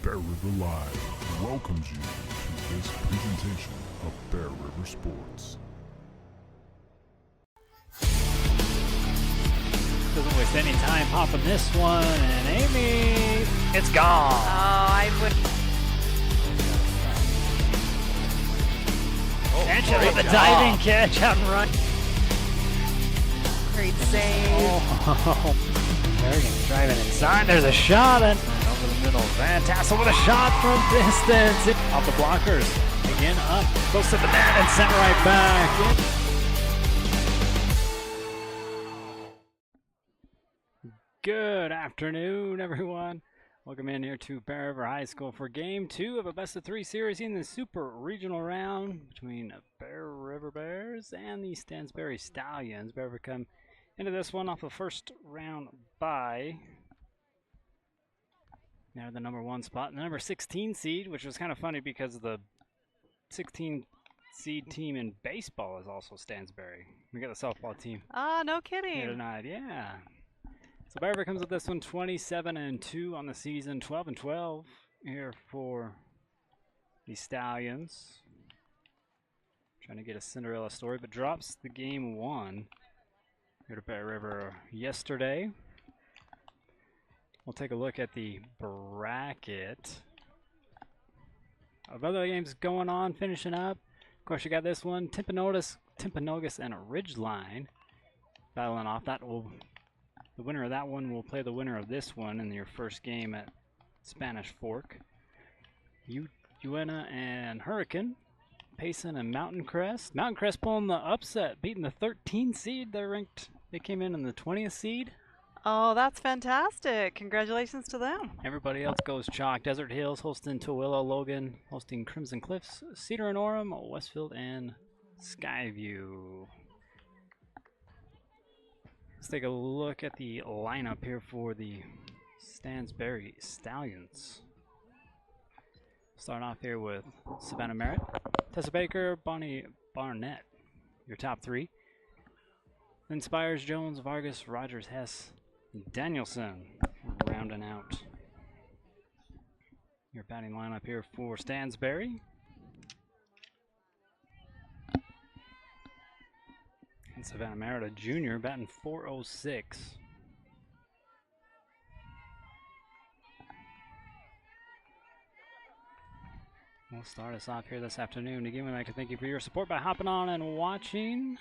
Bear River Live welcomes you to this presentation of Bear River Sports. Doesn't waste any time popping this one, and Amy, it's gone. Oh, I would. Sanchez with the diving catch out and run. Great save. Oh, Berrigan driving inside. There's a shot and over the middle. Van Tassel with a shot from distance. Off the blockers. Again up, close to the net and sent right back. Good afternoon, everyone. Welcome in here to Bear River High School for Game 2 of a best-of-3 series in the Super Regional Round between Bear River Bears and the Stansbury Stallions. Bear River come into this one off the first round bye. They're the number 1 spot. The number 16 seed, which was kind of funny because the 16 seed team in baseball is also Stansbury. We got the softball team Oh, no here kidding. tonight, yeah. So Bear River comes with this one 27-2 on the season, 12-12 here for the Stallions. Trying to get a Cinderella story, but drops the game 1 here to Bear River yesterday. We'll take a look at the bracket of other games going on, finishing up. Of course, you got this one, Timpanogos and Ridgeline battling off. The winner of that one will play the winner of this one in your first game at Spanish Fork. Uena and Hurricane, Payson and Mountain Crest. Mountain Crest pulling the upset, beating the 13 seed. They came in the 20th seed. Oh, that's fantastic. Congratulations to them. Everybody else goes chalk. Desert Hills hosting Tooele, Logan hosting Crimson Cliffs, Cedar and Orem, Westfield and Skyview. Let's take a look at the lineup here for the Stansbury Stallions. Start off here with Savannah Merritt, Tessa Baker, Bonnie Barnett, your top 3. Then Spires, Jones, Vargas, Rogers, Hess, Danielson rounding out your batting lineup here for Stansbury. And Savannah Merritt, a junior, batting .406. We'll start us off here this afternoon. Again, we'd like to thank you for your support by hopping on and watching.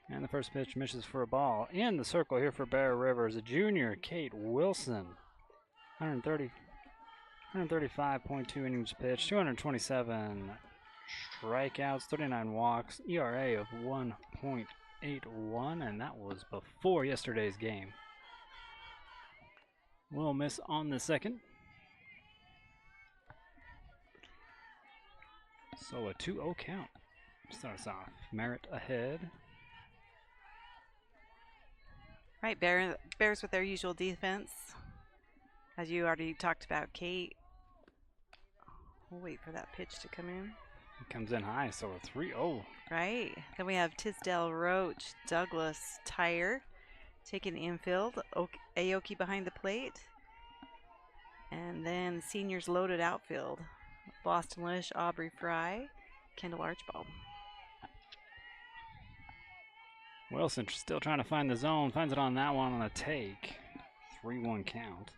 And the first pitch misses for a ball. In the circle here for Bear River is a junior, Kate Wilson. 135.2 innings pitched, 227 strikeouts, 39 walks, ERA of 1.81, and that was before yesterday's game. Will miss on the second. So a 2-0 count starts off. Merritt ahead. Right, Bears with their usual defense. As you already talked about, Kate. We'll wait for that pitch to come in. It comes in high, so a 3-0. Right. Then we have Tisdale, Roach, Douglas, Tyre taking the infield. Aoki behind the plate. And then seniors loaded outfield. Boston Lish, Aubrey Fry, Kendall Archibald. Wilson still trying to find the zone. Finds it on that one on a take. 3-1 count.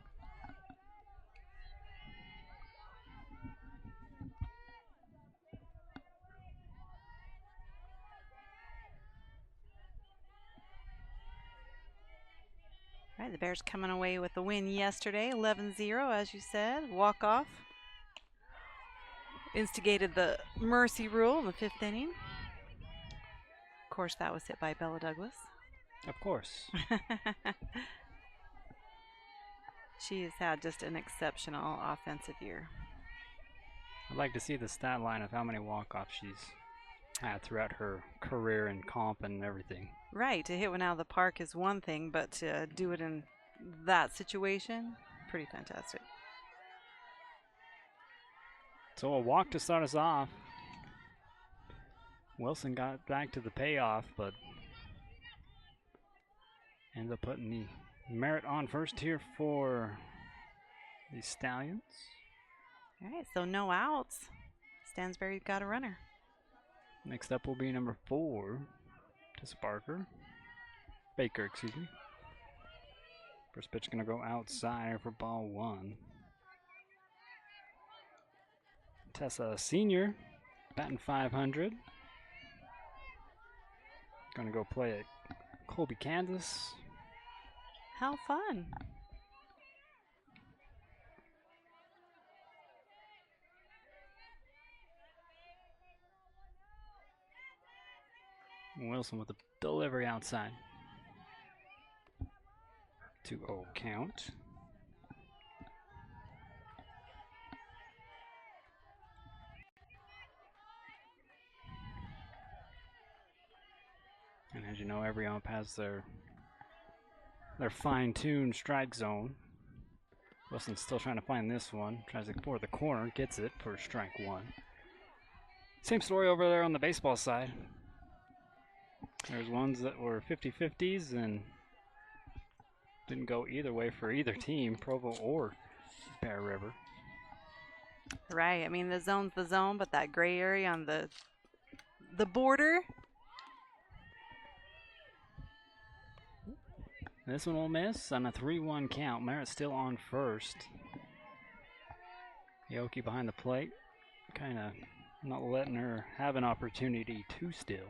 All right, the Bears coming away with the win yesterday, 11-0, as you said. Walk-off. Instigated the mercy rule in the 5th inning. Of course, that was hit by Bella Douglas. Of course. She has had just an exceptional offensive year. I'd like to see the stat line of how many walk-offs she's had throughout her career in comp and everything. Right, to hit one out of the park is one thing, but to do it in that situation, pretty fantastic. So a walk to start us off. Wilson got back to the payoff, but ended up putting the Merritt on first here for the Stallions. All right, so no outs. Stansbury got a runner. Next up will be number 4 to Baker, excuse me. First pitch going to go outside for ball 1. Tessa Senior, batting .500. Going to go play at Colby, Kansas. How fun. Wilson with the delivery outside. 2-0 count. And as you know, every ump has their fine-tuned strike zone. Wilson's still trying to find this one. Tries to for the corner, gets it for strike 1. Same story over there on the baseball side. There's ones that were 50-50s and didn't go either way for either team, Provo or Bear River. Right. I mean, the zone's the zone, but that gray area on the border. This one will miss on a 3-1 count. Merritt still on first. Yoki behind the plate, kind of not letting her have an opportunity to steal.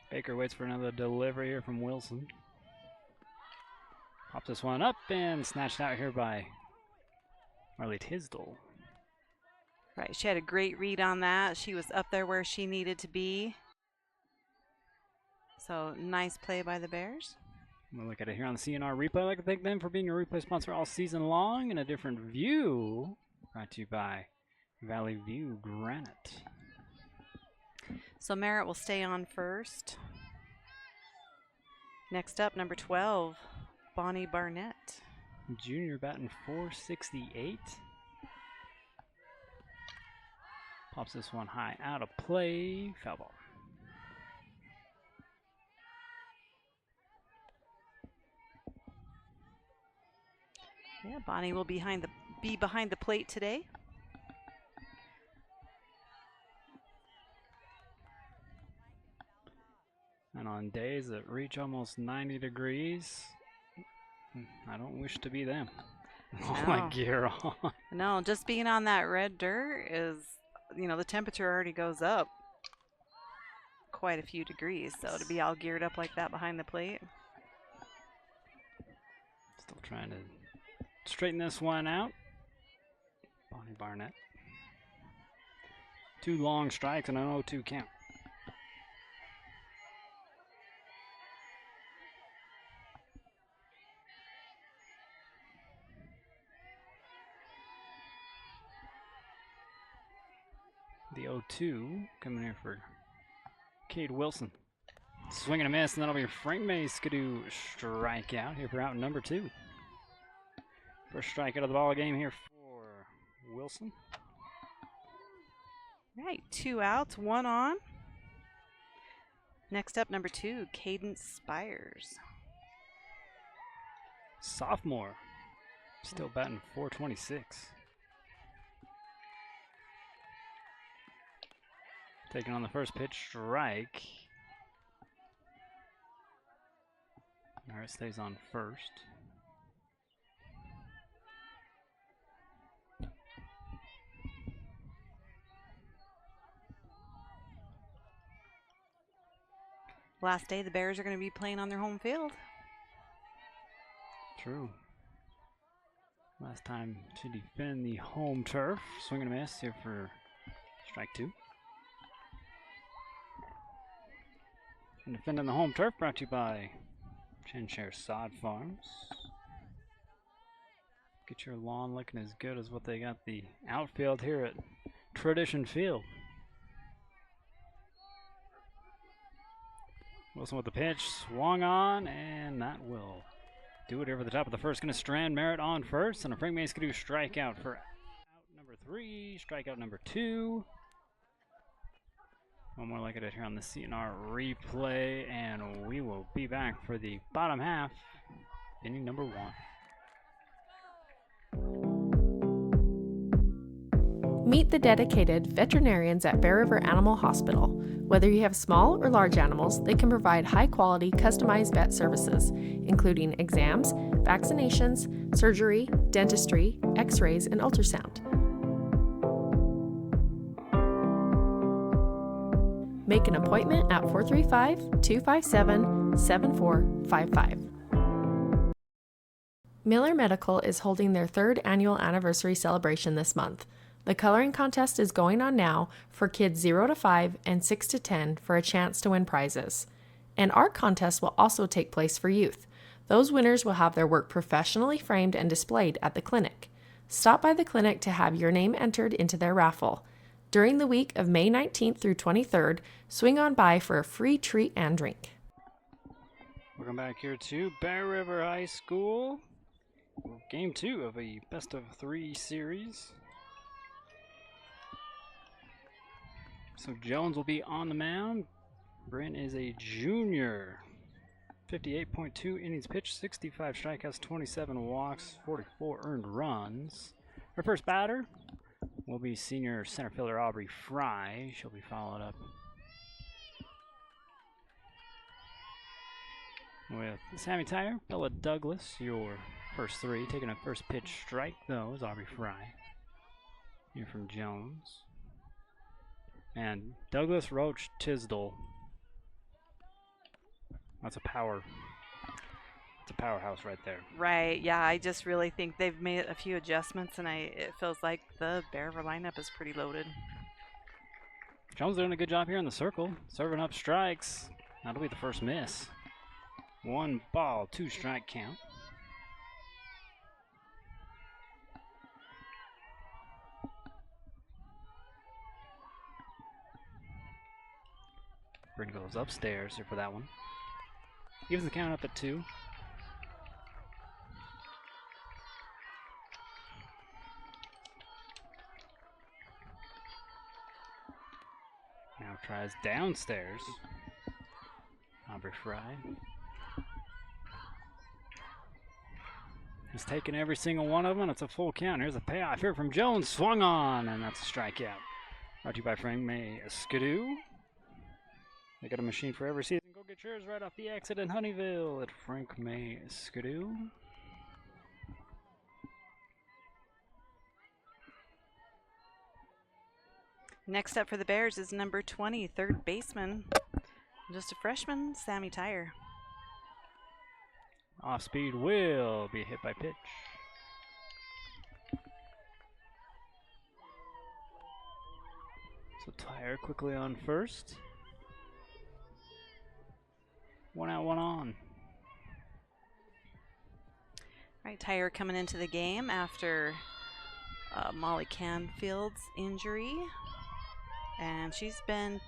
Baker waits for another delivery here from Wilson. Pops this one up and snatched out here by Marley Tisdale. Right, she had a great read on that. She was up there where she needed to be. So nice play by the Bears. We'll look at it here on the CNR replay. I'd like to thank them for being a replay sponsor all season long. And a different view brought to you by Valley View Granite. So Merritt will stay on first. Next up, number 12, Bonnie Barnett. Junior batting .468. Pops this one high out of play. Foul ball. Yeah, Bonnie will be behind the plate today. And on days that reach almost 90 degrees, I don't wish to be them. All my gear on. No, just being on that red dirt is, you know, the temperature already goes up quite a few degrees. So to be all geared up like that behind the plate. Still trying to straighten this one out. Bonnie Barnett. 2 long strikes and an 0-2 count. The 0-2 coming here for Cade Wilson. Swing and a miss, and that'll be Frank May's Skidoo strikeout here for out number 2. First strikeout of the ball game here for Wilson. Right, 2 outs, 1 on. Next up, number 2, Cadence Spires. Sophomore, still batting .426. Taking on the first pitch, strike. Merritt stays on first. Last day, the Bears are going to be playing on their home field. True. Last time to defend the home turf. Swing and a miss here for strike 2. And defending the home turf brought to you by Chinshare Sod Farms. Get your lawn looking as good as what they got the outfield here at Tradition Field. Wilson with the pitch, swung on, and that will do it over the top of the first. Going to strand Merritt on first, and a Frank Mace Skidoo strikeout for out number 3, strikeout number 2. One more look at it here on the CNR replay, and we will be back for the bottom half, inning number 1. Meet the dedicated veterinarians at Bear River Animal Hospital. Whether you have small or large animals, they can provide high-quality, customized vet services, including exams, vaccinations, surgery, dentistry, x-rays, and ultrasound. Make an appointment at 435-257-7455. Miller Medical is holding their 3rd annual anniversary celebration this month. The coloring contest is going on now for kids 0 to 5 and 6 to 10 for a chance to win prizes. An art contest will also take place for youth. Those winners will have their work professionally framed and displayed at the clinic. Stop by the clinic to have your name entered into their raffle. During the week of May 19th through 23rd, swing on by for a free treat and drink. Welcome back here to Bear River High School. Game 2 of a best of 3 series. So Jones will be on the mound. Brent is a junior. 58.2 innings pitched, 65 strikeouts, 27 walks, 44 earned runs. Our first batter will be senior center fielder Aubrey Fry. She'll be followed up with Sammy Tyler, Bella Douglas, your first 3. Taking a first pitch strike, though, is Aubrey Fry. Here from Jones. And Douglas, Roach, Tisdale. That's a powerhouse right there. Right, yeah, I just really think they've made a few adjustments, and it feels like the Bear River lineup is pretty loaded. Jones doing a good job here in the circle, serving up strikes. That'll be the first miss. 1 ball, 2 strike count. Bryn goes upstairs here for that one. Gives the count up at 2. Now tries downstairs. Aubrey Fry. He's taking every single one of them. It's a full count. Here's a payoff here from Jones. Swung on, and that's a strikeout. Brought to you by Frank May Skidoo. They got a machine for every season. Go get yours right off the exit in Honeyville at Frank May Skidoo. Next up for the Bears is number 20, third baseman, just a freshman, Sammy Tyre. Off speed will be hit by pitch. So Tyre quickly on first. 1 out, 1 on. All right, Tyre coming into the game after Molly Canfield's injury, and she's been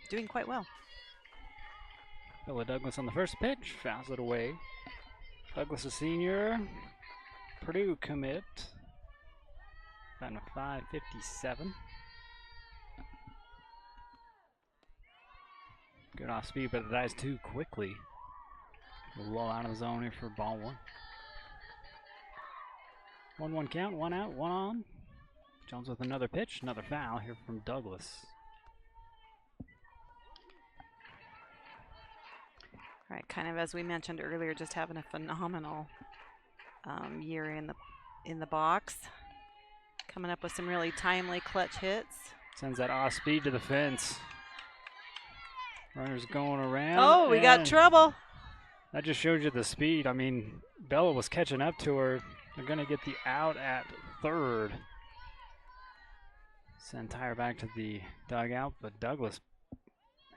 doing quite well. Bella Douglas on the first pitch, fouls it away. Douglas a senior, Purdue commit. Batting a .557. Good off speed, but it dies too quickly. Well out of the zone here for ball 1. 1-1 count, 1 out, 1 on. Jones with another pitch, another foul here from Douglas. All right, kind of as we mentioned earlier, just having a phenomenal year in the box. Coming up with some really timely clutch hits. Sends that off speed to the fence. Runners going around. Oh, we got trouble. That just shows you the speed. I mean, Bella was catching up to her. They're going to get the out at third. Send Tyre back to the dugout, but Douglas,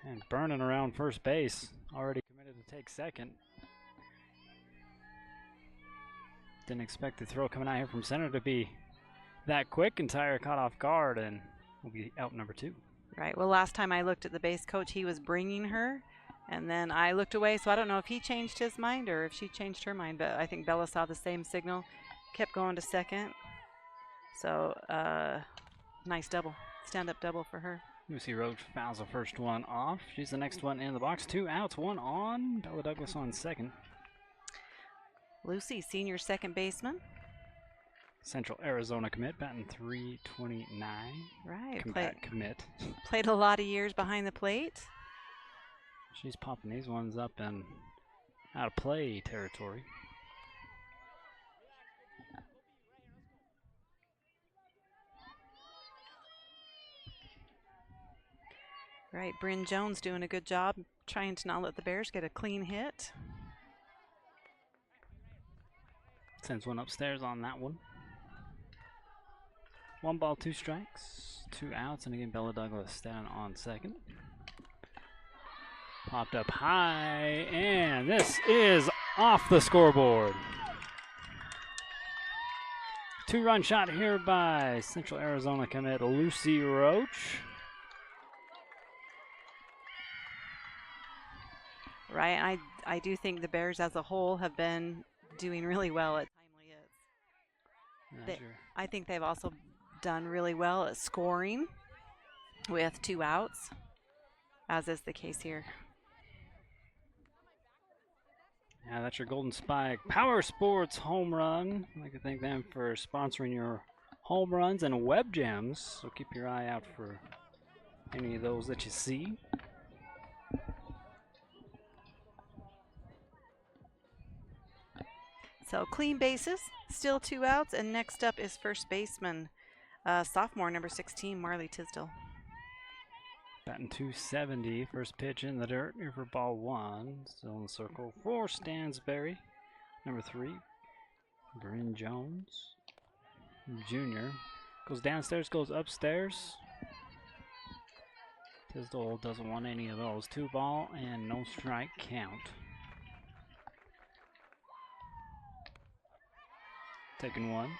man, burning around first base. Already committed to take second. Didn't expect the throw coming out here from center to be that quick, and Tyre caught off guard and will be out number 2. Right. Well, last time I looked at the base coach, he was bringing her, and then I looked away, so I don't know if he changed his mind or if she changed her mind, but I think Bella saw the same signal, kept going to second. So, nice double, stand-up double for her. Lucy Roach fouls the first one off. She's the next one in the box. 2 outs, 1 on. Bella Douglas on second. Lucy, senior second baseman. Central Arizona commit, batting .329. Right. Commit. Played a lot of years behind the plate. She's popping these ones up in out of play territory. Right, Bryn Jones doing a good job trying to not let the Bears get a clean hit. Sends one upstairs on that one. 1 ball, 2 strikes, 2 outs, and again Bella Douglas standing on second. Popped up high, and this is off the scoreboard. 2-run shot here by Central Arizona commit Lucy Roach. Right, I do think the Bears as a whole have been doing really well at timely hits. I think they've also done really well at scoring with 2 outs, as is the case here. Yeah, that's your Golden Spike Power Sports home run. I'd like to thank them for sponsoring your home runs and web gems, so keep your eye out for any of those that you see. So clean bases, still 2 outs, and next up is first baseman, sophomore number 16, Marley Tisdale. Batting .270, first pitch in the dirt here for ball 1. Still in the circle for Stansbury. Number 3, Bryn Jones, Jr. Goes downstairs, goes upstairs. Tisdale doesn't want any of those. 2 ball and no strike count. Taking 1.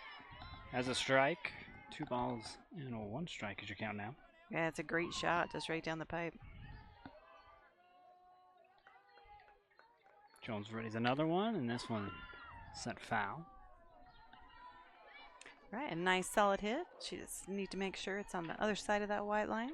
Has a strike. 2 balls and 1 strike is your count now. Yeah, it's a great shot, just right down the pipe. Jones readies another one, and this one sent foul. Right, a nice solid hit. She just need to make sure it's on the other side of that white line.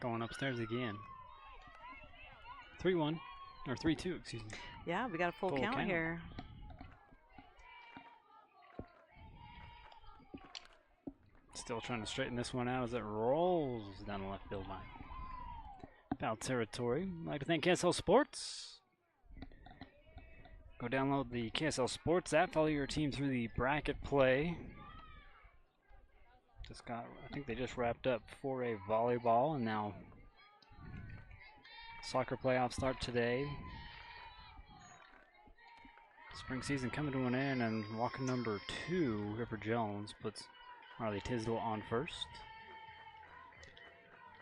Going upstairs again. 3-1, or 3-2, excuse me. Yeah, we got a full count here. Still trying to straighten this one out as it rolls down the left field line. Foul territory. I'd like to thank KSL Sports. Go download the KSL Sports app. Follow your team through the bracket play. I think they just wrapped up 4A volleyball, and now soccer playoffs start today. Spring season coming to an end, and walk number 2, Ripper Jones, puts Marley Tisdale on first.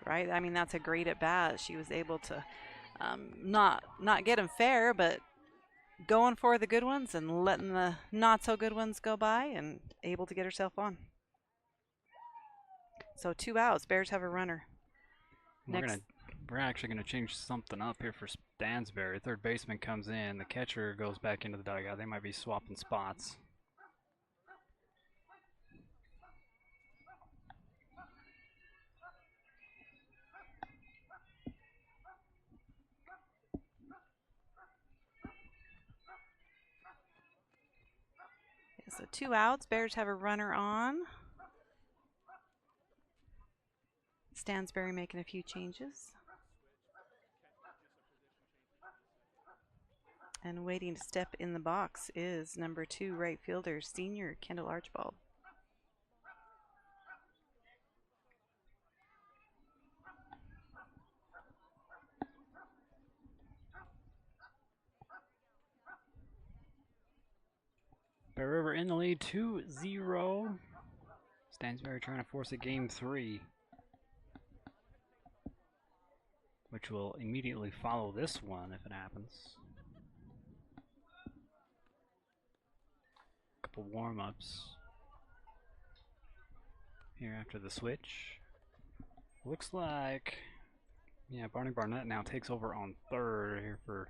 Right, I mean, that's a great at bat. She was able to not get them fair, but going for the good ones and letting the not so good ones go by, and able to get herself on. So 2 outs. Bears have a runner. We're actually going to change something up here for Stansbury. Third baseman comes in. The catcher goes back into the dugout. They might be swapping spots. So 2 outs. Bears have a runner on. Stansbury making a few changes. And waiting to step in the box is number 2 right fielder, senior Kendall Archibald. Bear River in the lead, 2-0. Stansbury trying to force a game 3, which will immediately follow this one if it happens. Couple warm-ups. here after the switch. Looks like, yeah, Barney Barnett now takes over on third here for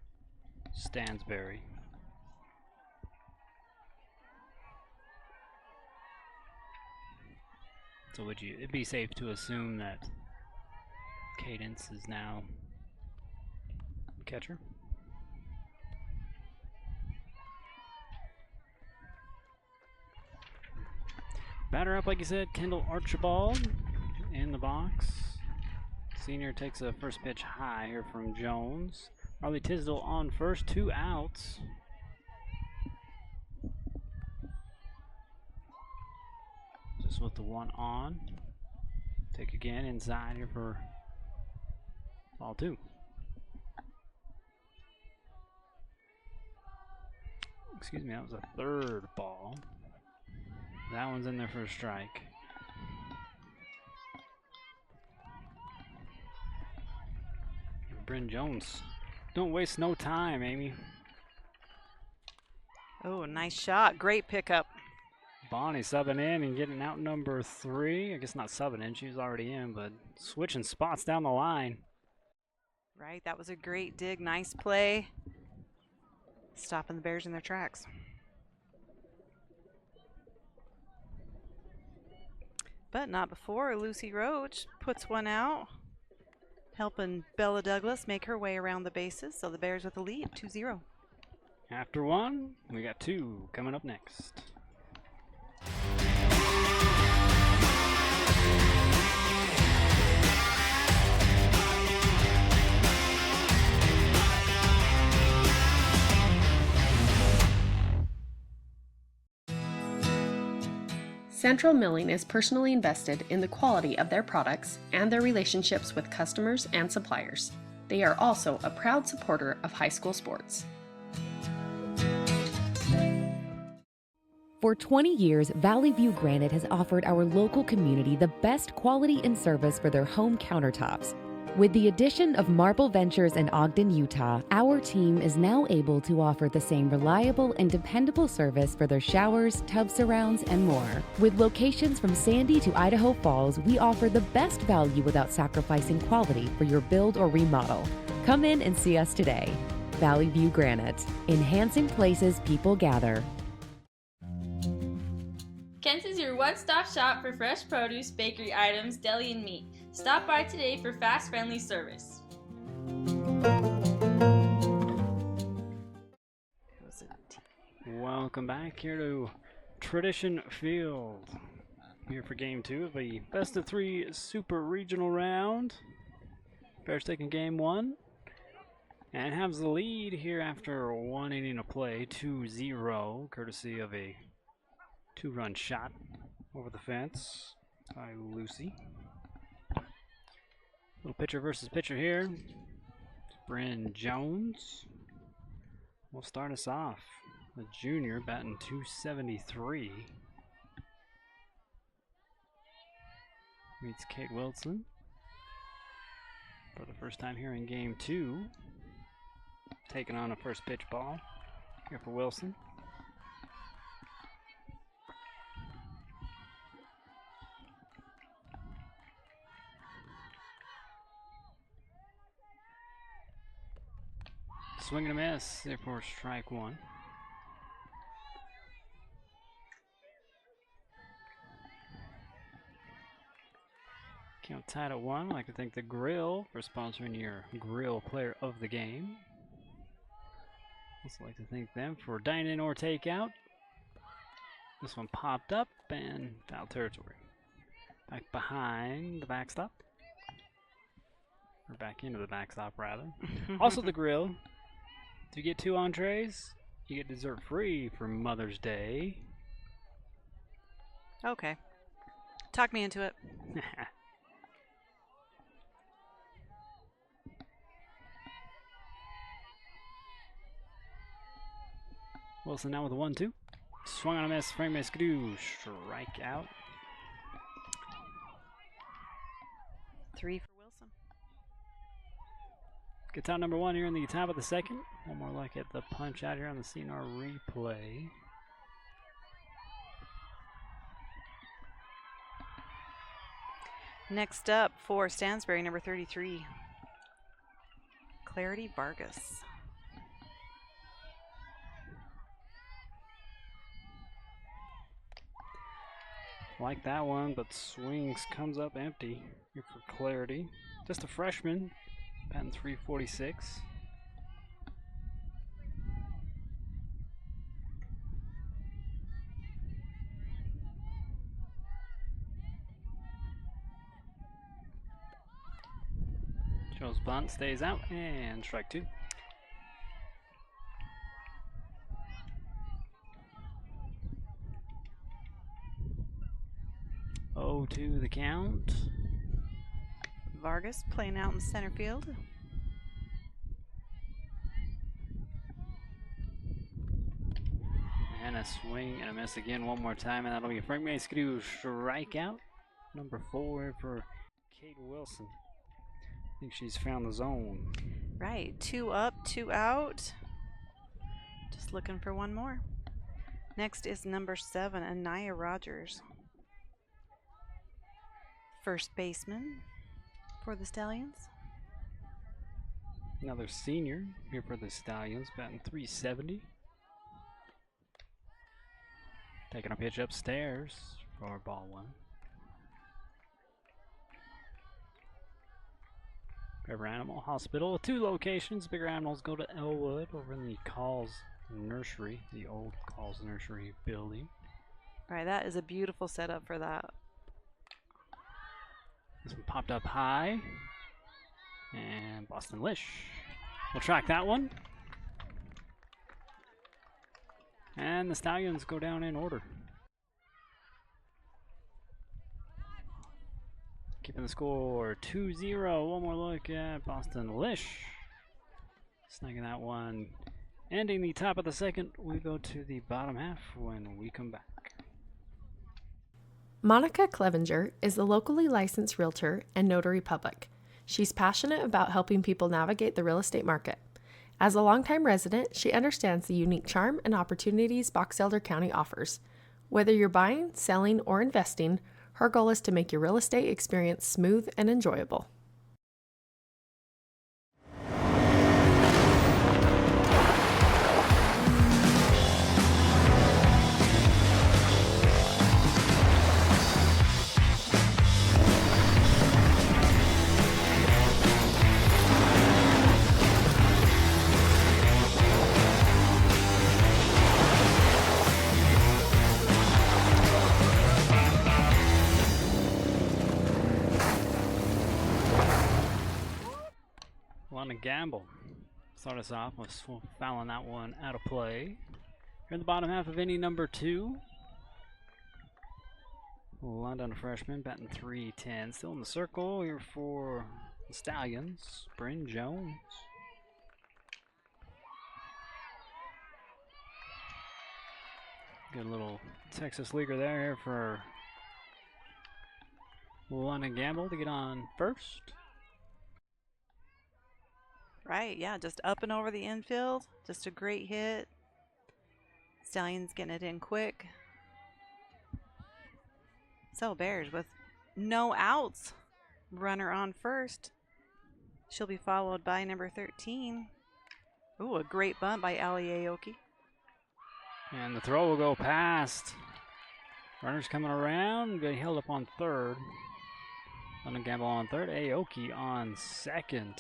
Stansbury. So would you, it'd be safe to assume that Cadence is now catcher? Batter up, like you said, Kendall Archibald in the box. Senior takes a first pitch high here from Jones. Riley Tisdale on first, 2 outs. Just with the 1 on. Take again inside here for ball 2. Excuse me, that was a third ball. That one's in there for a strike. Bryn Jones. Don't waste no time, Amy. Oh, nice shot. Great pickup. Bonnie subbing in and getting out number 3. I guess not subbing in, she was already in, but switching spots down the line. Right, that was a great dig. Nice play. Stopping the Bears in their tracks. But not before Lucy Roach puts one out, helping Bella Douglas make her way around the bases. So the Bears with the lead, 2-0. After 1, we got 2 coming up next. Central Milling is personally invested in the quality of their products and their relationships with customers and suppliers. They are also a proud supporter of high school sports. For 20 years, Valley View Granite has offered our local community the best quality and service for their home countertops. With the addition of Marble Ventures in Ogden, Utah, our team is now able to offer the same reliable and dependable service for their showers, tub surrounds, and more. With locations from Sandy to Idaho Falls, we offer the best value without sacrificing quality for your build or remodel. Come in and see us today. Valley View Granite, enhancing places people gather. Kent's is your one-stop shop for fresh produce, bakery items, deli, and meat. Stop by today for fast, friendly service. Welcome back here to Tradition Field. Here for game 2 of the best of 3 super regional round. Bears taking game 1 and has the lead here after 1 inning of play, 2-0, courtesy of a 2-run shot over the fence by Lucy. Little pitcher versus pitcher here. Bryn Jones will start us off. The junior batting .273. Meets Kate Wilson for the first time here in game 2. Taking on a first pitch ball here for Wilson. Swing and a miss, therefore strike 1. Count tied at 1. I'd like to thank the Grill for sponsoring your Grill Player of the Game. Also like to thank them for dine-in or takeout. This one popped up and foul territory. Back behind the backstop. Or back into the backstop, rather. Also the Grill. If you get 2 entrees, you get dessert free for Mother's Day. Okay. Talk me into it. Wilson now with a 1-2. Swung on a miss, frame miss, skidoo, strike out. 3 for Wilson. Gets out number 1 here in the top of the second. One more look at the punch out here on the CNR replay. Next up for Stansbury, number 33, Clarity Vargas. Like that one, but swings, comes up empty here for Clarity. Just a freshman, batting 346. Joe's bunt stays out, and strike 2. Oh, 2 the count. Vargas playing out in center field. And a swing and a miss again one more time, and that'll be a Frank Maskadoo strikeout. Number 4 for Kate Wilson. I think she's found the zone. Right, 2 up, 2 out. Just looking for one more. Next is number 7, Anaya Rogers. First baseman for the Stallions. Another senior here for the Stallions, batting 370. Taking a pitch upstairs for ball 1. River Animal Hospital, 2 locations. Bigger animals go to Elwood over in the Calls Nursery, the old Calls Nursery building. All right, that is a beautiful setup for that. This one popped up high. And Boston Lish will track that one. And the Stallions go down in order. Keeping the score 2-0. One more look at Boston Lish. Snagging that one. Ending the top of the second, we go to the bottom half when we come back. Monica Clevenger is a locally licensed realtor and notary public. She's passionate about helping people navigate the real estate market. As a longtime resident, she understands the unique charm and opportunities Box Elder County offers. Whether you're buying, selling, or investing, her goal is to make your real estate experience smooth and enjoyable. On a gamble. Start us off with fouling that one out of play. Here in the bottom half of inning number 2. London freshman batting 310. Still in the circle here for the Stallions. Bryn Jones. Good little Texas leaguer there for London Gamble to get on first. Right, yeah, just up and over the infield. Just a great hit. Stallions getting it in quick. So Bears with no outs. Runner on first. She'll be followed by number 13. Ooh, a great bunt by Ali Aoki. And the throw will go past. Runners coming around. Get held up on third. London Gamble on third. Aoki on second.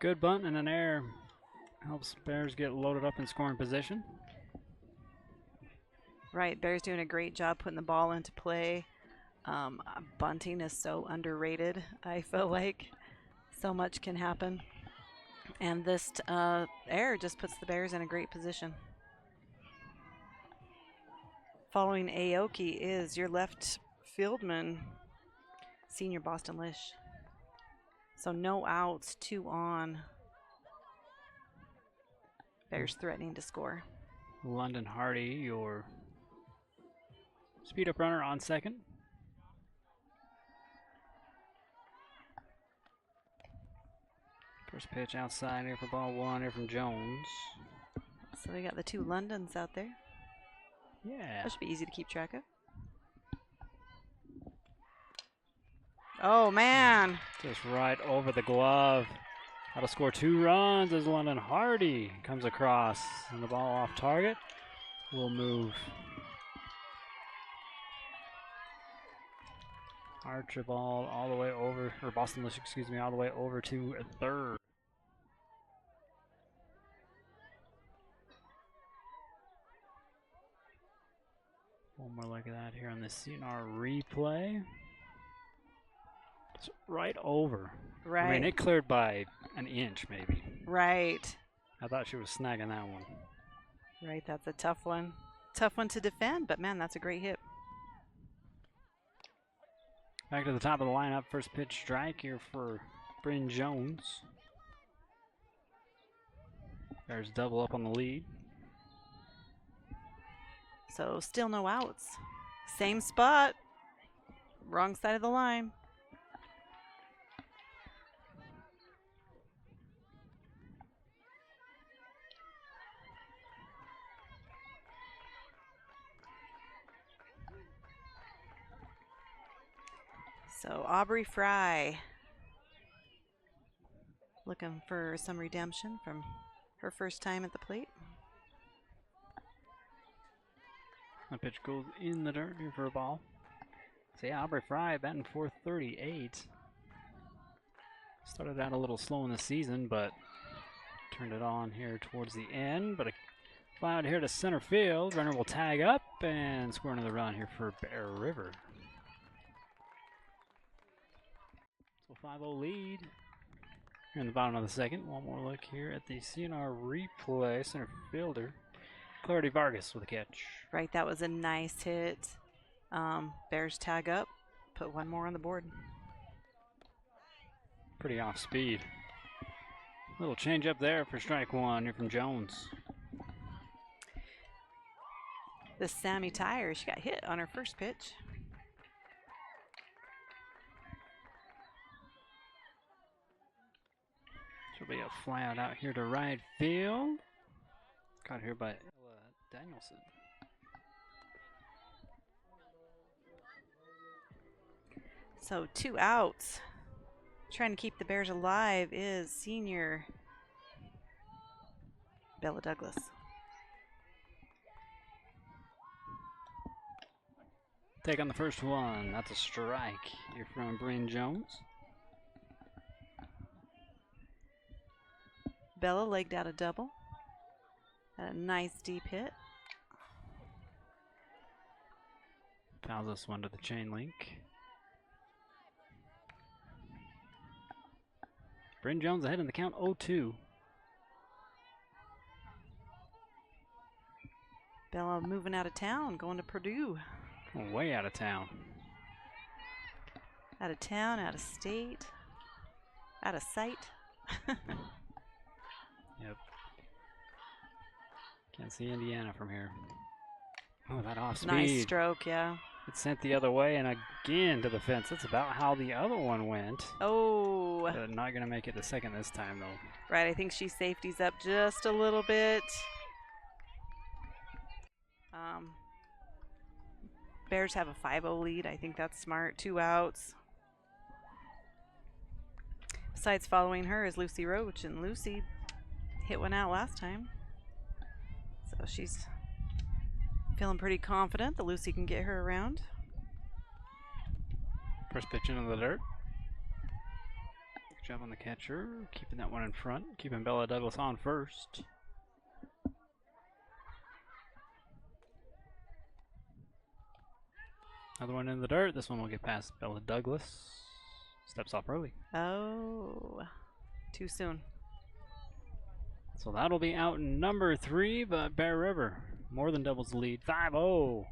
Good bunt and an error helps Bears get loaded up in scoring position. Right, Bears doing a great job putting the ball into play. Bunting is so underrated. I feel like so much can happen. And this error just puts the Bears in a great position. Following Aoki is your left fieldman, senior Boston Lish. So no outs, 2 on. Bears threatening to score. London Hardy, your speed up runner on second. First pitch outside here for ball 1 here from Jones. So we got the 2 Londons out there. Yeah. That should be easy to keep track of. Oh, man. Just right over the glove. That'll score 2 runs as London Hardy comes across. And the ball off target will move. Archibald all the way over, or Boston Lish, excuse me, all the way over to third. One more look at that here on the CNR replay. It's right over. Right. I mean, it cleared by an inch, maybe. Right. I thought she was snagging that one. Right, that's a tough one. Tough one to defend, but man, that's a great hit. Back to the top of the lineup. First pitch strike here for Bryn Jones. There's double up on the lead. So still no outs. Same spot. Wrong side of the line. So Aubrey Fry looking for some redemption from her first time at the plate. The pitch goes in the dirt here for a ball. So yeah, Aubrey Fry batting .438. Started out a little slow in the season, but turned it on here towards the end. But a fly out here to center field. Runner will tag up and score another run here for Bear River. So 5-0 lead here in the bottom of the second. One more look here at the CNR replay. Center fielder Clarity Vargas with a catch. Right, that was a nice hit. Bears tag up, put one more on the board. Pretty off speed. Little change up there for strike one here from Jones. This Sammy Tyre, she got hit on her first pitch. She'll be a fly out here to right field. Caught here by Ella Danielson. So 2 outs. Trying to keep the Bears alive is senior Bella Douglas. Take on the first one. That's a strike here from Bryn Jones. Bella legged out a double. Had a nice deep hit. Fouls this one to the chain link. Bryn Jones ahead in the count 0-2. Bella moving out of town, going to Purdue. Way out of town. Out of town, out of state, out of sight. Yep. Can't see Indiana from here. Oh, that off speed. Nice stroke, yeah. It's sent the other way and again to the fence. That's about how the other one went. Oh. But not going to make it to second this time, though. Right, I think she safeties up just a little bit. Bears have a 5-0 lead. I think that's smart. 2 outs. Besides following her is Lucy Roach, and Lucy hit one out last time. So she's feeling pretty confident that Lucy can get her around. First pitch into the dirt. Good job on the catcher, keeping that one in front, keeping Bella Douglas on first. Another one in the dirt. This one will get past Bella Douglas. Steps off early. Oh, too soon. So that'll be out number 3, but Bear River more than doubles the lead. 5-0.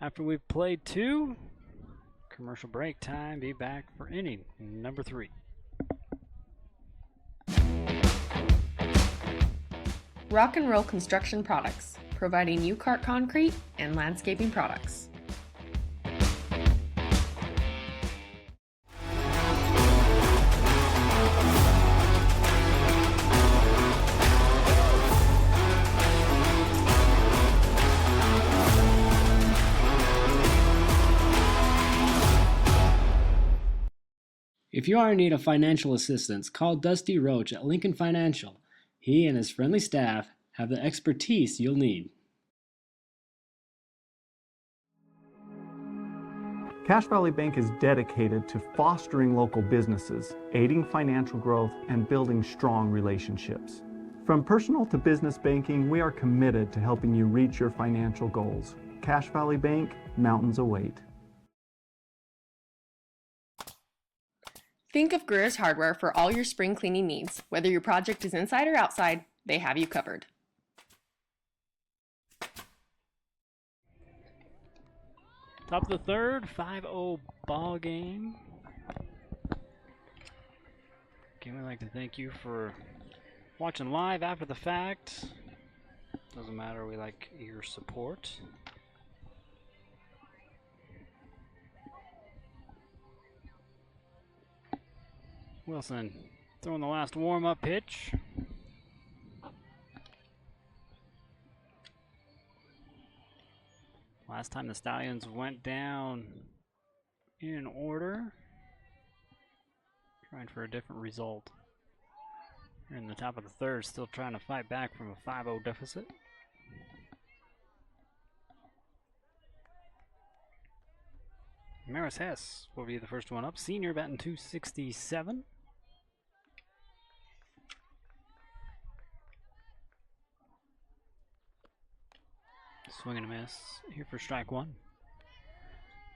After we've played 2, commercial break time. Be back for inning number 3. Rock and Roll Construction Products, providing U-Cart concrete and landscaping products. If you are in need of financial assistance, call Dusty Roach at Lincoln Financial. He and his friendly staff have the expertise you'll need. Cache Valley Bank is dedicated to fostering local businesses, aiding financial growth, and building strong relationships. From personal to business banking, we are committed to helping you reach your financial goals. Cache Valley Bank, mountains await. Think of Greer's Hardware for all your spring cleaning needs. Whether your project is inside or outside, they have you covered. Top of the third, 5-0 ball game. Again, we'd like to thank you for watching live after the fact. Doesn't matter, we like your support. Wilson throwing the last warm-up pitch. Last time the Stallions went down in order. Trying for a different result. We're in the top of the third, still trying to fight back from a 5-0 deficit. Maris Hess will be the first one up. Senior batting .267. Swing and a miss here for strike one.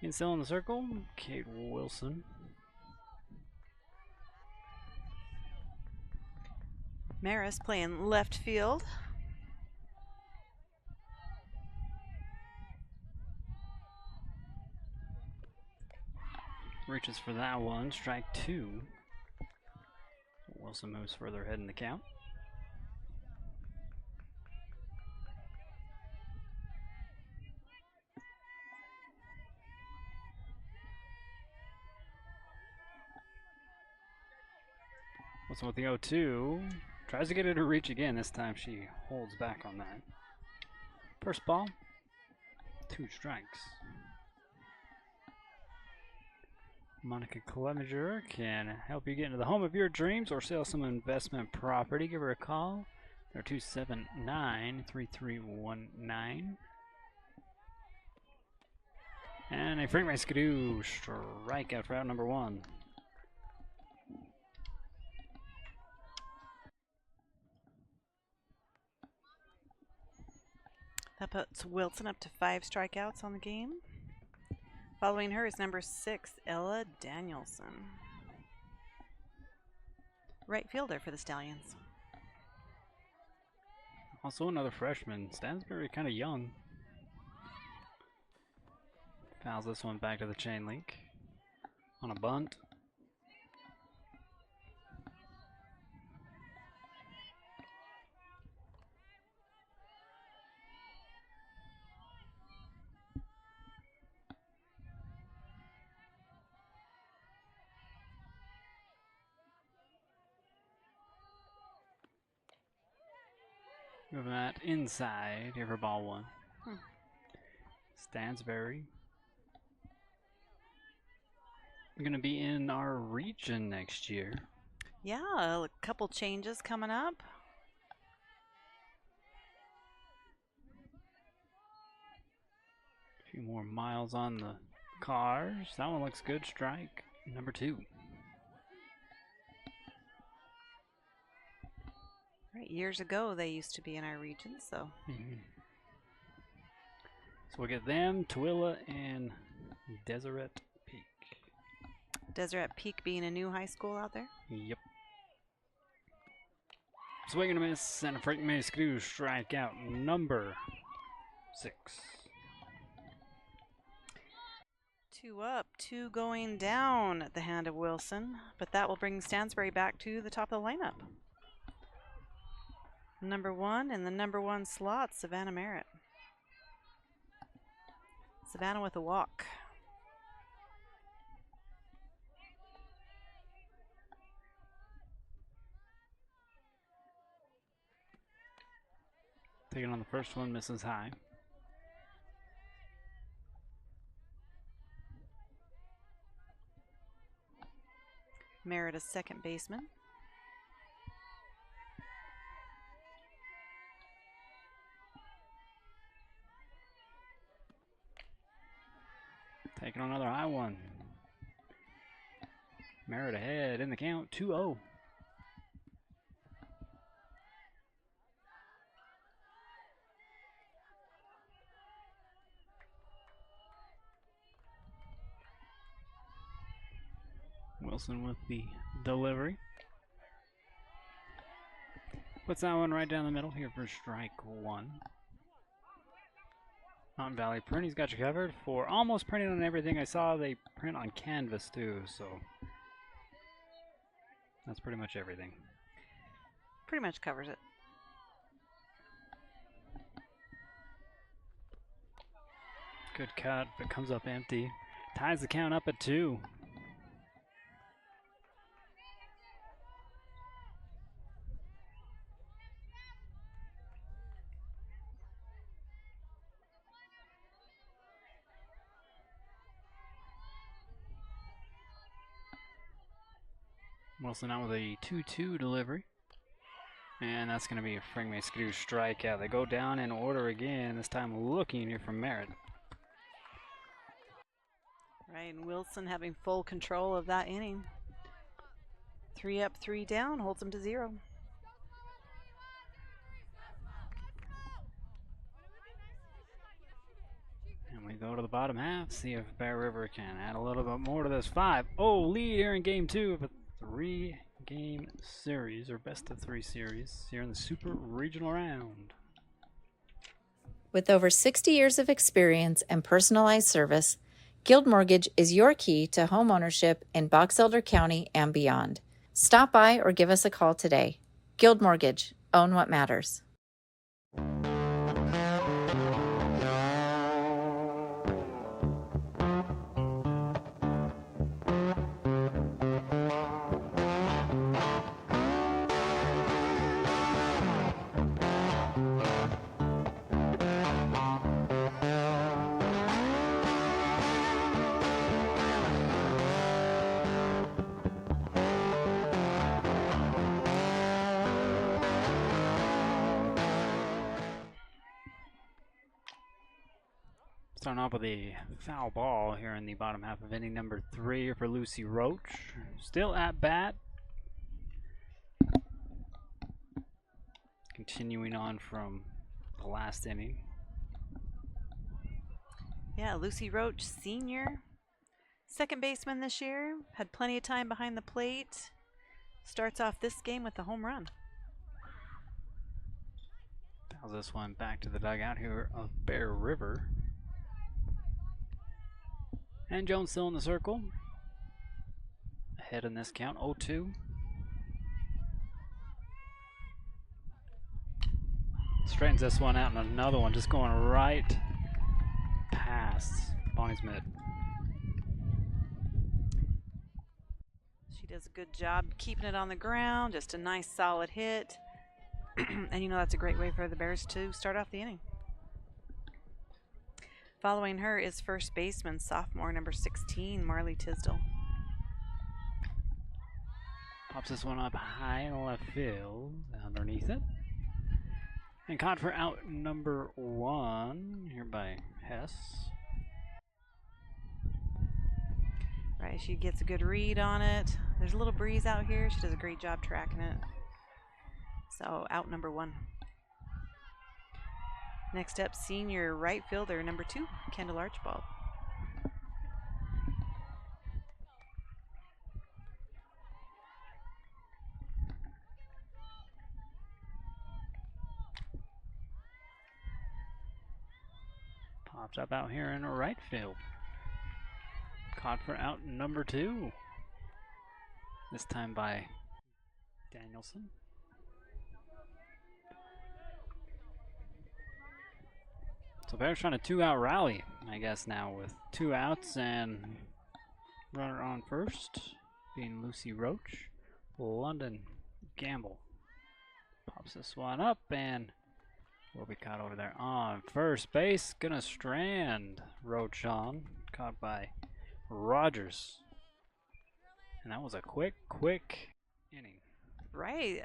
And still in the circle, Kate Wilson. Maris playing left field. Reaches for that one, strike two. Wilson moves further ahead in the count. Wilson with the 0-2. Tries to get her to reach again. This time she holds back on that. First ball, 2 strikes. Monica Clevenger can help you get into the home of your dreams or sell some investment property. Give her a call. They're 279-3319. And a Frank Skidoo strikeout for out number 1. That puts Wilson up to 5 strikeouts on the game. Following her is number 6, Ella Danielson. Right fielder for the Stallions. Also another freshman. Stansbury kind of young. Fouls this one back to the chain link. On a bunt. Moving that inside here for ball 1. Stansbury. Going to be in our region next year. Yeah, a couple changes coming up. A few more miles on the cars. That one looks good. Strike number 2. Right, years ago they used to be in our region, so. So we'll get them, Twilla, and Deseret Peak. Deseret Peak being a new high school out there. Yep. Swing and a miss, and a Frank Skidoo strikeout number 6. 2 up, 2 going down at the hand of Wilson, but that will bring Stansbury back to the top of the lineup. Number 1 in the number 1 slot, Savannah Merritt. Savannah with a walk. Taking on the first one, misses high. Merritt as second baseman. Taking another high one. Merritt ahead in the count, 2-0. Wilson with the delivery. Puts that one right down the middle here for strike one. Mountain Valley Printing's got you covered for almost printing on everything. I saw they print on canvas too, so that's pretty much everything. Pretty much covers it. Good cut, but comes up empty. Ties the count up at 2. Wilson out with a 2-2 delivery. And that's going to be a Fringmay Skidoo strikeout. They go down in order again, this time looking here from Merritt. Ryan Wilson having full control of that inning. 3 up, 3 down, holds them to 0. And we go to the bottom half, see if Bear River can add a little bit more to this 5-0 lead here in game 2 of a 3-game series, or best of 3 series, here in the Super Regional Round. With over 60 years of experience and personalized service, Guild Mortgage is your key to home ownership in Box Elder County and beyond. Stop by or give us a call today. Guild Mortgage, own what matters. Starting off with a foul ball here in the bottom half of inning number 3 for Lucy Roach. Still at bat. Continuing on from the last inning. Yeah, Lucy Roach, senior, second baseman this year. Had plenty of time behind the plate. Starts off this game with a home run. Fouls this one back to the dugout here of Bear River. And Jones still in the circle. Ahead in this count, 0-2. Straightens this one out, and another one just going right past Bonnie's mitt. She does a good job keeping it on the ground. Just a nice solid hit. And you know that's a great way for the Bears to start off the inning. Following her is first baseman, sophomore number 16, Marley Tisdale. Pops this one up high in left field, underneath it. And caught for out number 1 here by Hess. Right, she gets a good read on it. There's a little breeze out here. She does a great job tracking it. So out number 1. Next up, senior right fielder, number 2, Kendall Archibald. Pops up out here in right field. Caught for out number 2. This time by Danielson. So Bears trying a 2-out rally, I guess, now with 2 outs and runner on first being Lucy Roach. London Gamble pops this one up and will be caught over there on first base. Gonna strand Roach on, caught by Rogers. And that was a quick inning. Right.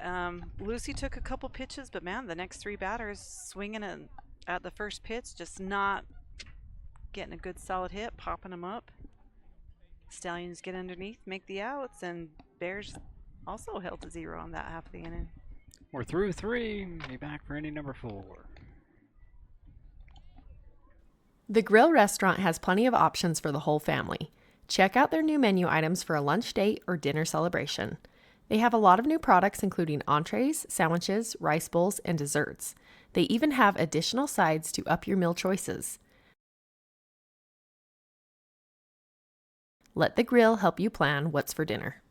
Lucy took a couple pitches, but man, the next three batters swinging at the first pitch, just not getting a good solid hit, popping them up. Stallions get underneath, make the outs, and Bears also held to 0 on that half of the inning. We're through 3. Be back for inning number 4. The Grill restaurant has plenty of options for the whole family. Check out their new menu items for a lunch date or dinner celebration. They have a lot of new products including entrees, sandwiches, rice bowls, and desserts. They even have additional sides to up your meal choices. Let the Grill help you plan what's for dinner.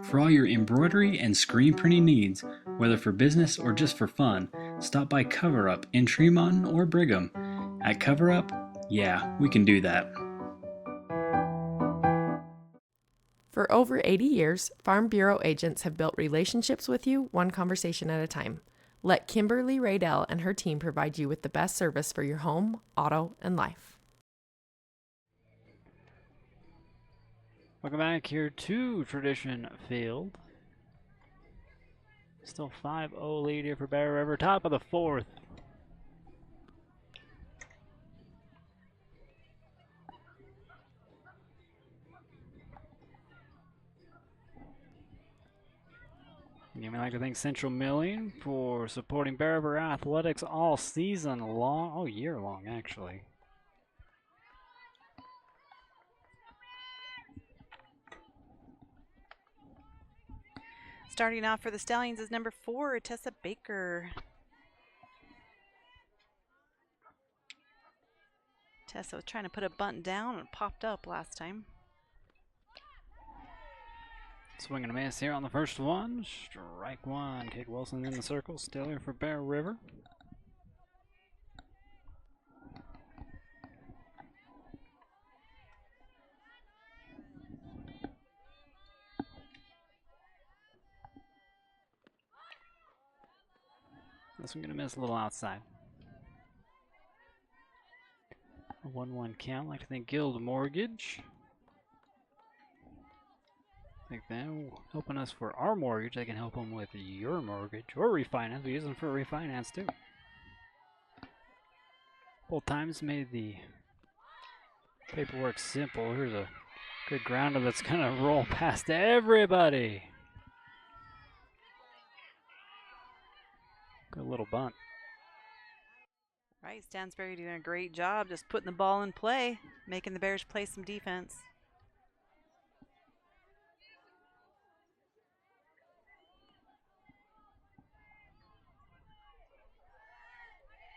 For all your embroidery and screen printing needs, whether for business or just for fun, stop by Cover Up in Tremont or Brigham. At Cover Up, yeah, we can do that. For over 80 years, Farm Bureau agents have built relationships with you one conversation at a time. Let Kimberly Raydell and her team provide you with the best service for your home, auto, and life. Welcome back here to Tradition Field. Still 5-0 lead here for Bear River. Top of the 4th. Again, we'd like to thank Central Milling for supporting Bear River Athletics all season long. Oh, year long, actually. Starting off for the Stallions is number 4, Tessa Baker. Tessa was trying to put a bunt down and popped up last time. Swing and a miss here on the first one. Strike 1. Kate Wilson in the circle. Still here for Bear River. This one gonna miss a little outside. A 1-1 count. I'd like to thank Guild Mortgage. I think they're helping us for our mortgage. They can help them with your mortgage or refinance. We use them for refinance too. Both times made the paperwork simple. Here's a good grounder that's gonna roll past everybody. Good little bunt. Right, Stansbury doing a great job just putting the ball in play, making the Bears play some defense.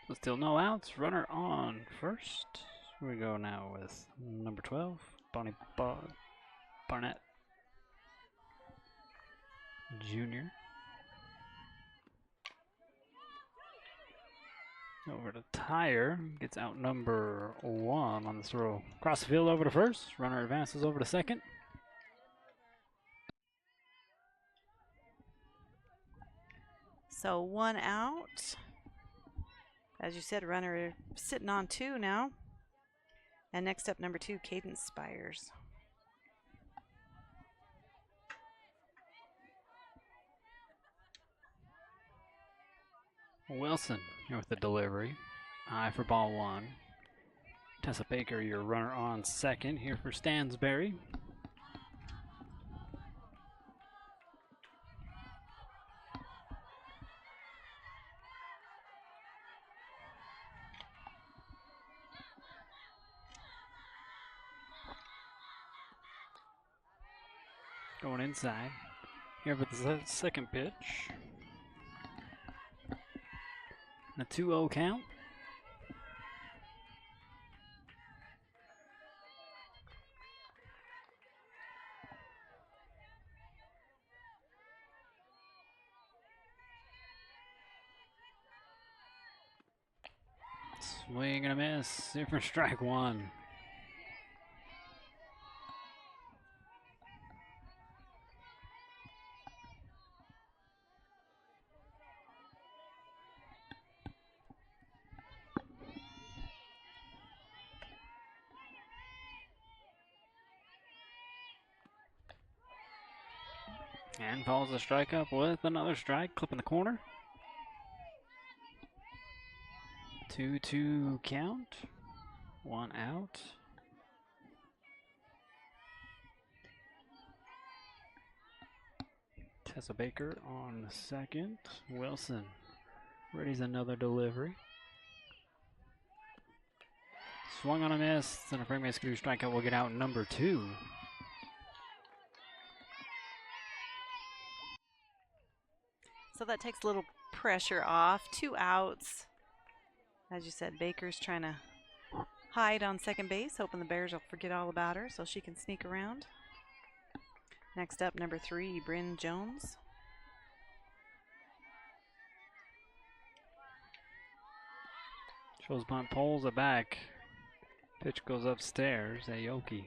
So still no outs. Runner on first. Here we go now with number 12, Bonnie Barnett Jr. Over to Tyre, gets out number 1 on the throw. Across the field over to first. Runner advances over to second. So 1 out. As you said, runner sitting on 2 now. And next up, number 2, Cadence Spires. Wilson here with the delivery. High for ball 1. Tessa Baker, your runner on second here for Stansbury. Going inside. Here for the second pitch. A 2-0 count. Swing and a miss. Here for strike 1. And follows the strike up with another strike, clipping the corner. 2-2 count. 1 out. Tessa Baker on the second. Wilson readies another delivery. Swung on a miss, and a frame screw strikeout will get out number 2. So that takes a little pressure off. 2 outs. As you said, Baker's trying to hide on second base, hoping the Bears will forget all about her so she can sneak around. Next up, number 3, Bryn Jones. Shows bunt, pulls it back. Pitch goes upstairs. Aoki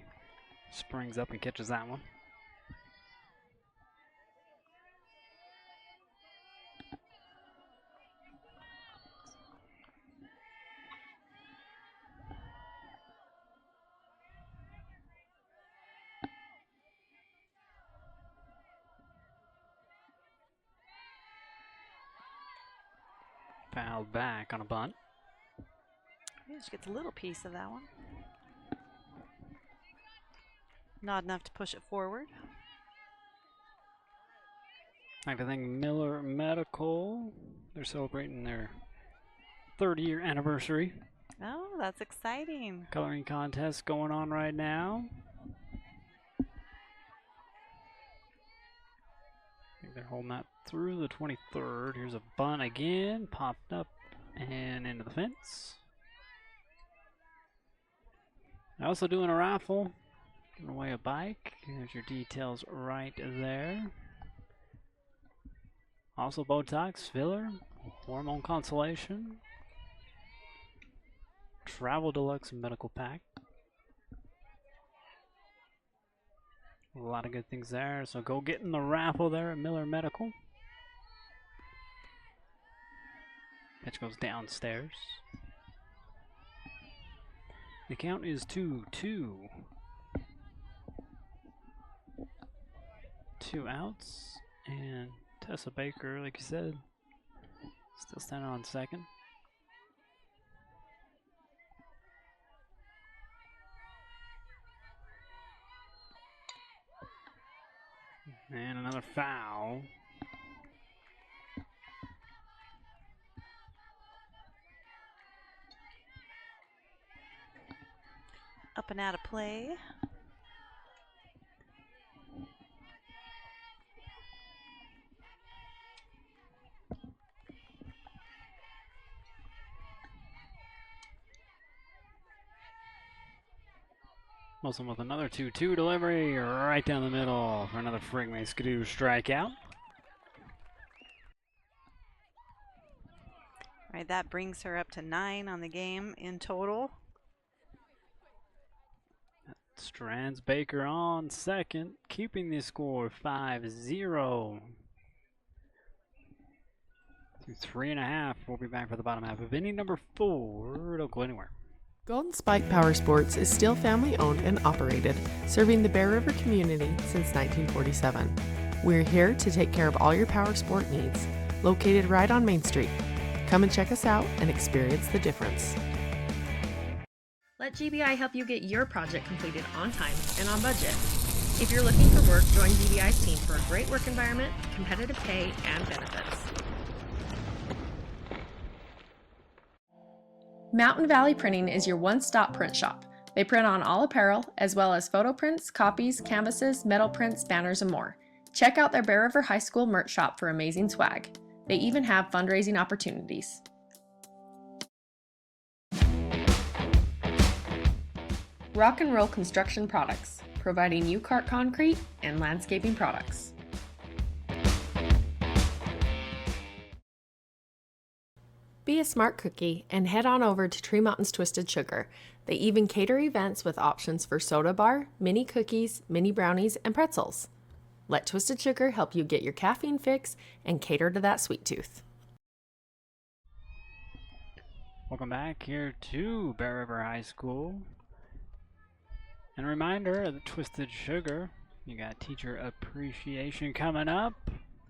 springs up and catches that one. Fouled back on a bunt. Yeah, she gets a little piece of that one. Not enough to push it forward. I think Miller Medical, they're celebrating their 30-year anniversary. Oh, that's exciting. Coloring contest going on right now. I think they're holding that through the 23rd. Here's a bunt again, popped up and into the fence. They're also doing a raffle, giving away a bike. There's your details right there. Also Botox, filler, hormone consolation, travel deluxe medical pack. A lot of good things there, so go get in the raffle there at Miller Medical. Pitch goes downstairs. The count is 2-2. 2 outs, and Tessa Baker, like you said, still standing on second. And another foul. Up and out of play. Wilson with another 2-2 delivery right down the middle for another Frigme Skidoo strikeout. All right, that brings her up to 9 on the game in total. Strands Baker on second, keeping the score 5-0. Through 3.5, we'll be back for the bottom half of inning number 4. Don't go anywhere. Golden Spike Power Sports is still family owned and operated, serving the Bear River community since 1947. We're here to take care of all your power sport needs, located right on Main Street. Come and check us out and experience the difference. Let GBI help you get your project completed on time and on budget. If you're looking for work, join GBI's team for a great work environment, competitive pay, and benefits. Mountain Valley Printing is your one-stop print shop. They print on all apparel, as well as photo prints, copies, canvases, metal prints, banners, and more. Check out their Bear River High School merch shop for amazing swag. They even have fundraising opportunities. Rock and Roll Construction Products, providing U-Cart concrete and landscaping products. Be a smart cookie and head on over to Tree Mountain's Twisted Sugar. They even cater events with options for soda bar, mini cookies, mini brownies, and pretzels. Let Twisted Sugar help you get your caffeine fix and cater to that sweet tooth. Welcome back here to Bear River High School. And a reminder that Twisted Sugar You got teacher appreciation coming up.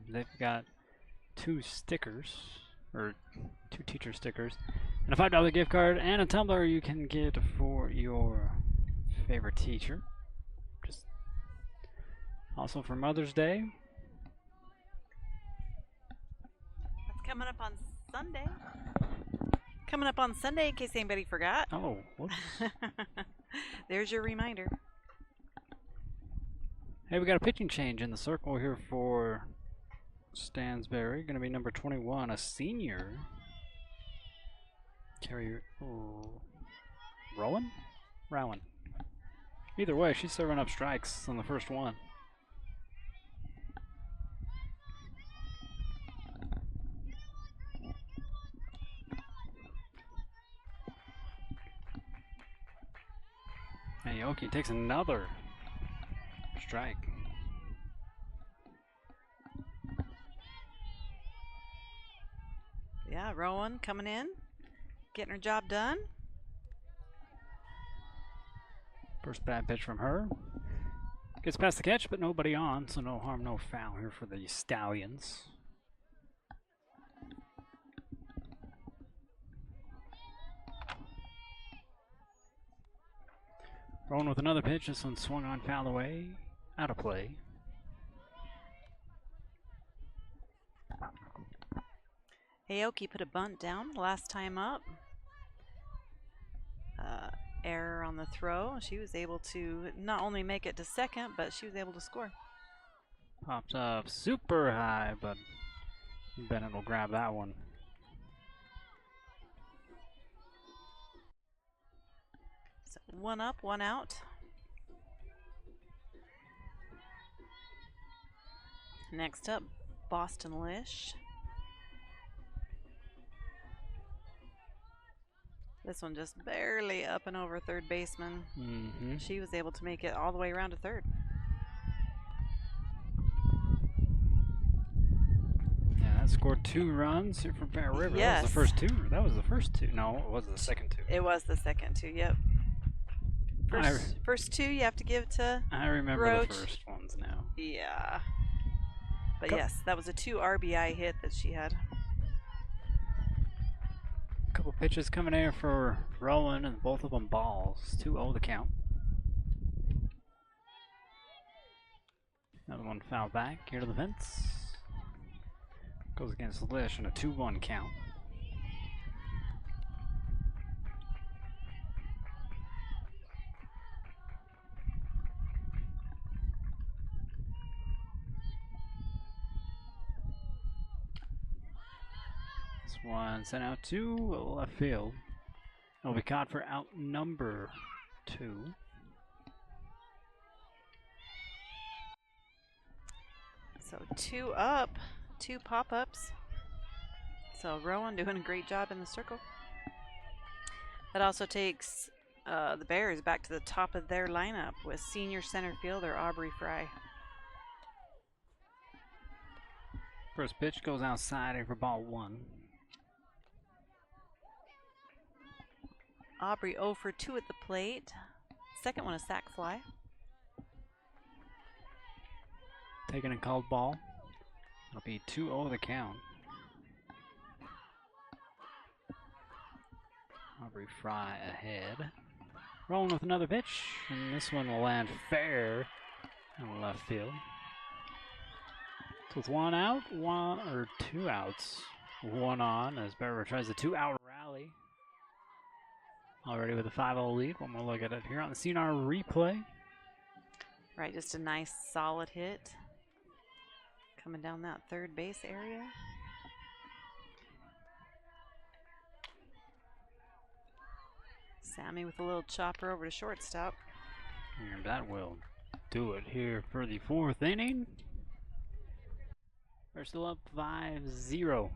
They've got 2 stickers, or 2 teacher stickers, and a $5 gift card, and a tumbler you can get for your favorite teacher. Just also for Mother's Day. That's coming up on Sunday. Coming up on Sunday, in case anybody forgot. Oh, whoops. There's your reminder. Hey, we got a pitching change in the circle here for Stansbury. Going to be number 21, a senior. Carrie Rowan? Rowan. Either way, she's serving up strikes on the first one. Aoki takes another strike. Yeah, Rowan coming in, getting her job done. First bad pitch from her. Gets past the catch, but nobody on, so no harm, no foul here for the Stallions. Rolling with another pitch. This one swung on, foul away, out of play. Aoki put a bunt down last time up. Error on the throw. She was able to not only make it to second, but she was able to score. Popped up super high, but Bennett will grab that one. So 1 up, 1 out. Next up, Boston Lish. This one just barely up and over third baseman. Mm-hmm. She was able to make it all the way around to third. Yeah, that scored 2 runs here for Bear River. Yes. That was the first 2. That was the first 2. No, it was the second 2. It was the second 2, yep. First 2 you have to give to I remember Roach. the first ones now. Yeah. But yes, that was a 2 RBI hit that she had. Couple pitches coming in for Rowan, and both of them balls. 2-0 the count. Another one foul back here to the fence. Goes against Lish in a 2-1 count. This one sent out to left field. It'll be caught for out number 2. So 2 up, 2 pop-ups. So Rowan doing a great job in the circle. That also takes the Bears back to the top of their lineup with senior center fielder Aubrey Fry. First pitch goes outside here for ball 1. Aubrey 0 for 2 at the plate. Second one a sac fly. Taking a called ball. It'll be 2-0 the count. Aubrey Fry ahead. Rolling with another pitch, and this one will land fair in left field. So with 1 out, 2 outs. 1 on as Barber tries the 2-out rally. Already with a 5-0 lead. One more look at it here on the CNR replay. Right, just a nice solid hit. Coming down that third base area. Sammy with a little chopper over to shortstop. And that will do it here for the 4th inning. We're still up 5-0.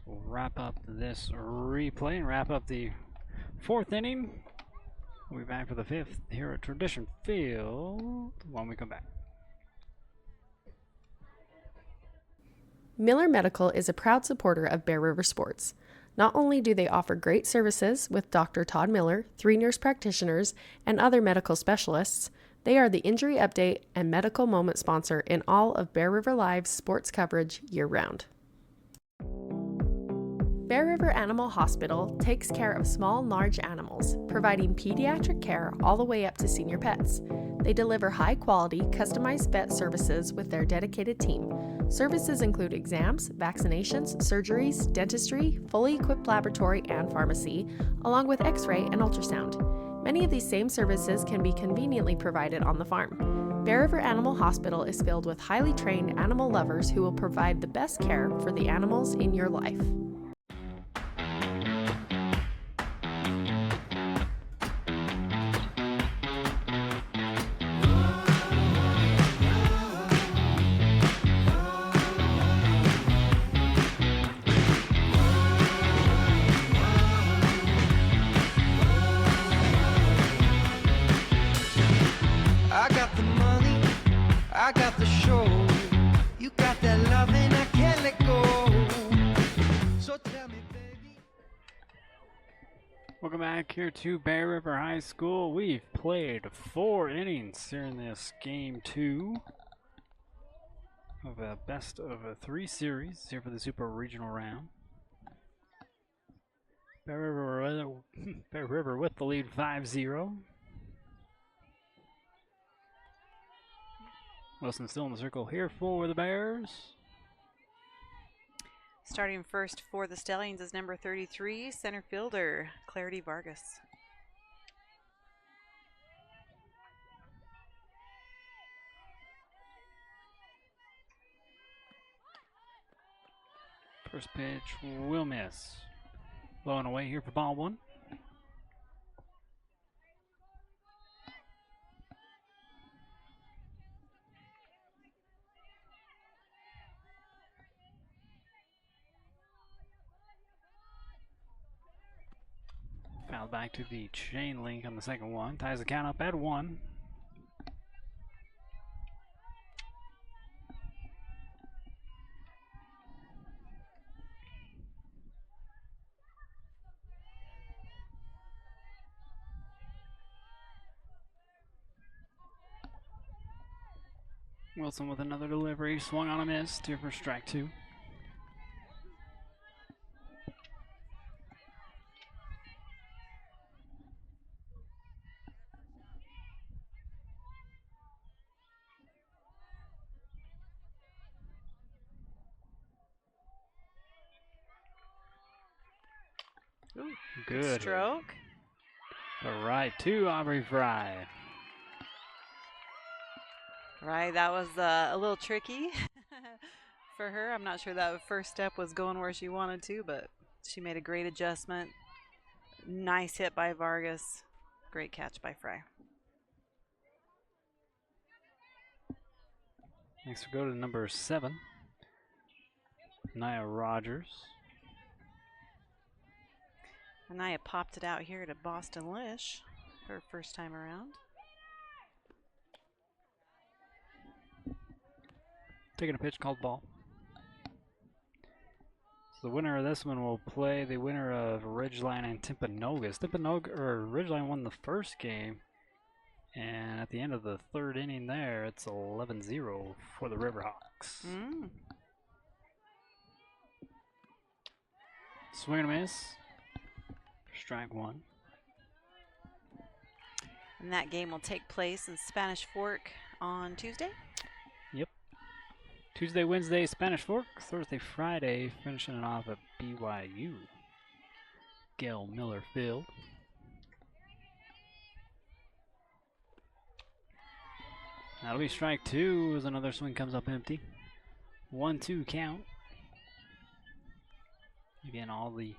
We'll wrap up this replay and wrap up the 4th inning. We'll be back for the 5th here at Tradition Field when we come back. Miller Medical is a proud supporter of Bear River Sports. Not only do they offer great services with Dr. Todd Miller, 3 nurse practitioners, and other medical specialists, They are the injury update and medical moment sponsor in all of Bear River Live's sports coverage year-round. Bear River Animal Hospital takes care of small and large animals, providing pediatric care all the way up to senior pets. They deliver high-quality, customized vet services with their dedicated team. Services include exams, vaccinations, surgeries, dentistry, fully equipped laboratory and pharmacy, along with x-ray and ultrasound. Many of these same services can be conveniently provided on the farm. Bear River Animal Hospital is filled with highly trained animal lovers who will provide the best care for the animals in your life. I got the money, I got the show. You got that loving, I can't let go. So tell me, baby. Welcome back here to Bear River High School. We've played 4 innings here in this game 2 of a best of 3 series here for the Super Regional round. Bear River with the lead 5-0. Wilson still in the circle here for the Bears. Starting first for the Stallions is number 33, center fielder Clarity Vargas. First pitch will miss. Blowing away here for ball 1. Fouled back to the chain link on the second one. Ties the count up at 1. Wilson with another delivery. Swung on a miss. 2 for strike 2. Ooh, Good. stroke. The right to Aubrey Fry. Right, that was a little tricky for her. I'm not sure that first step was going where she wanted to, but she made a great adjustment. Nice hit by Vargas. Great catch by Fry. Next we go to number 7. Nia Rogers. Anaya popped it out here to Boston Lish, her first time around. Taking a pitch called ball. So the winner of this one will play the winner of Ridgeline and Timpanogos. Ridgeline won the first game, and at the end of the 3rd inning there, it's 11-0 for the Riverhawks. Swing and a miss. Strike 1. And that game will take place in Spanish Fork on Tuesday. Yep. Tuesday, Wednesday, Spanish Fork. Thursday, Friday, finishing it off at BYU. Gail Miller Field. That'll be strike 2 as another swing comes up empty. 1-2 count. Again, all the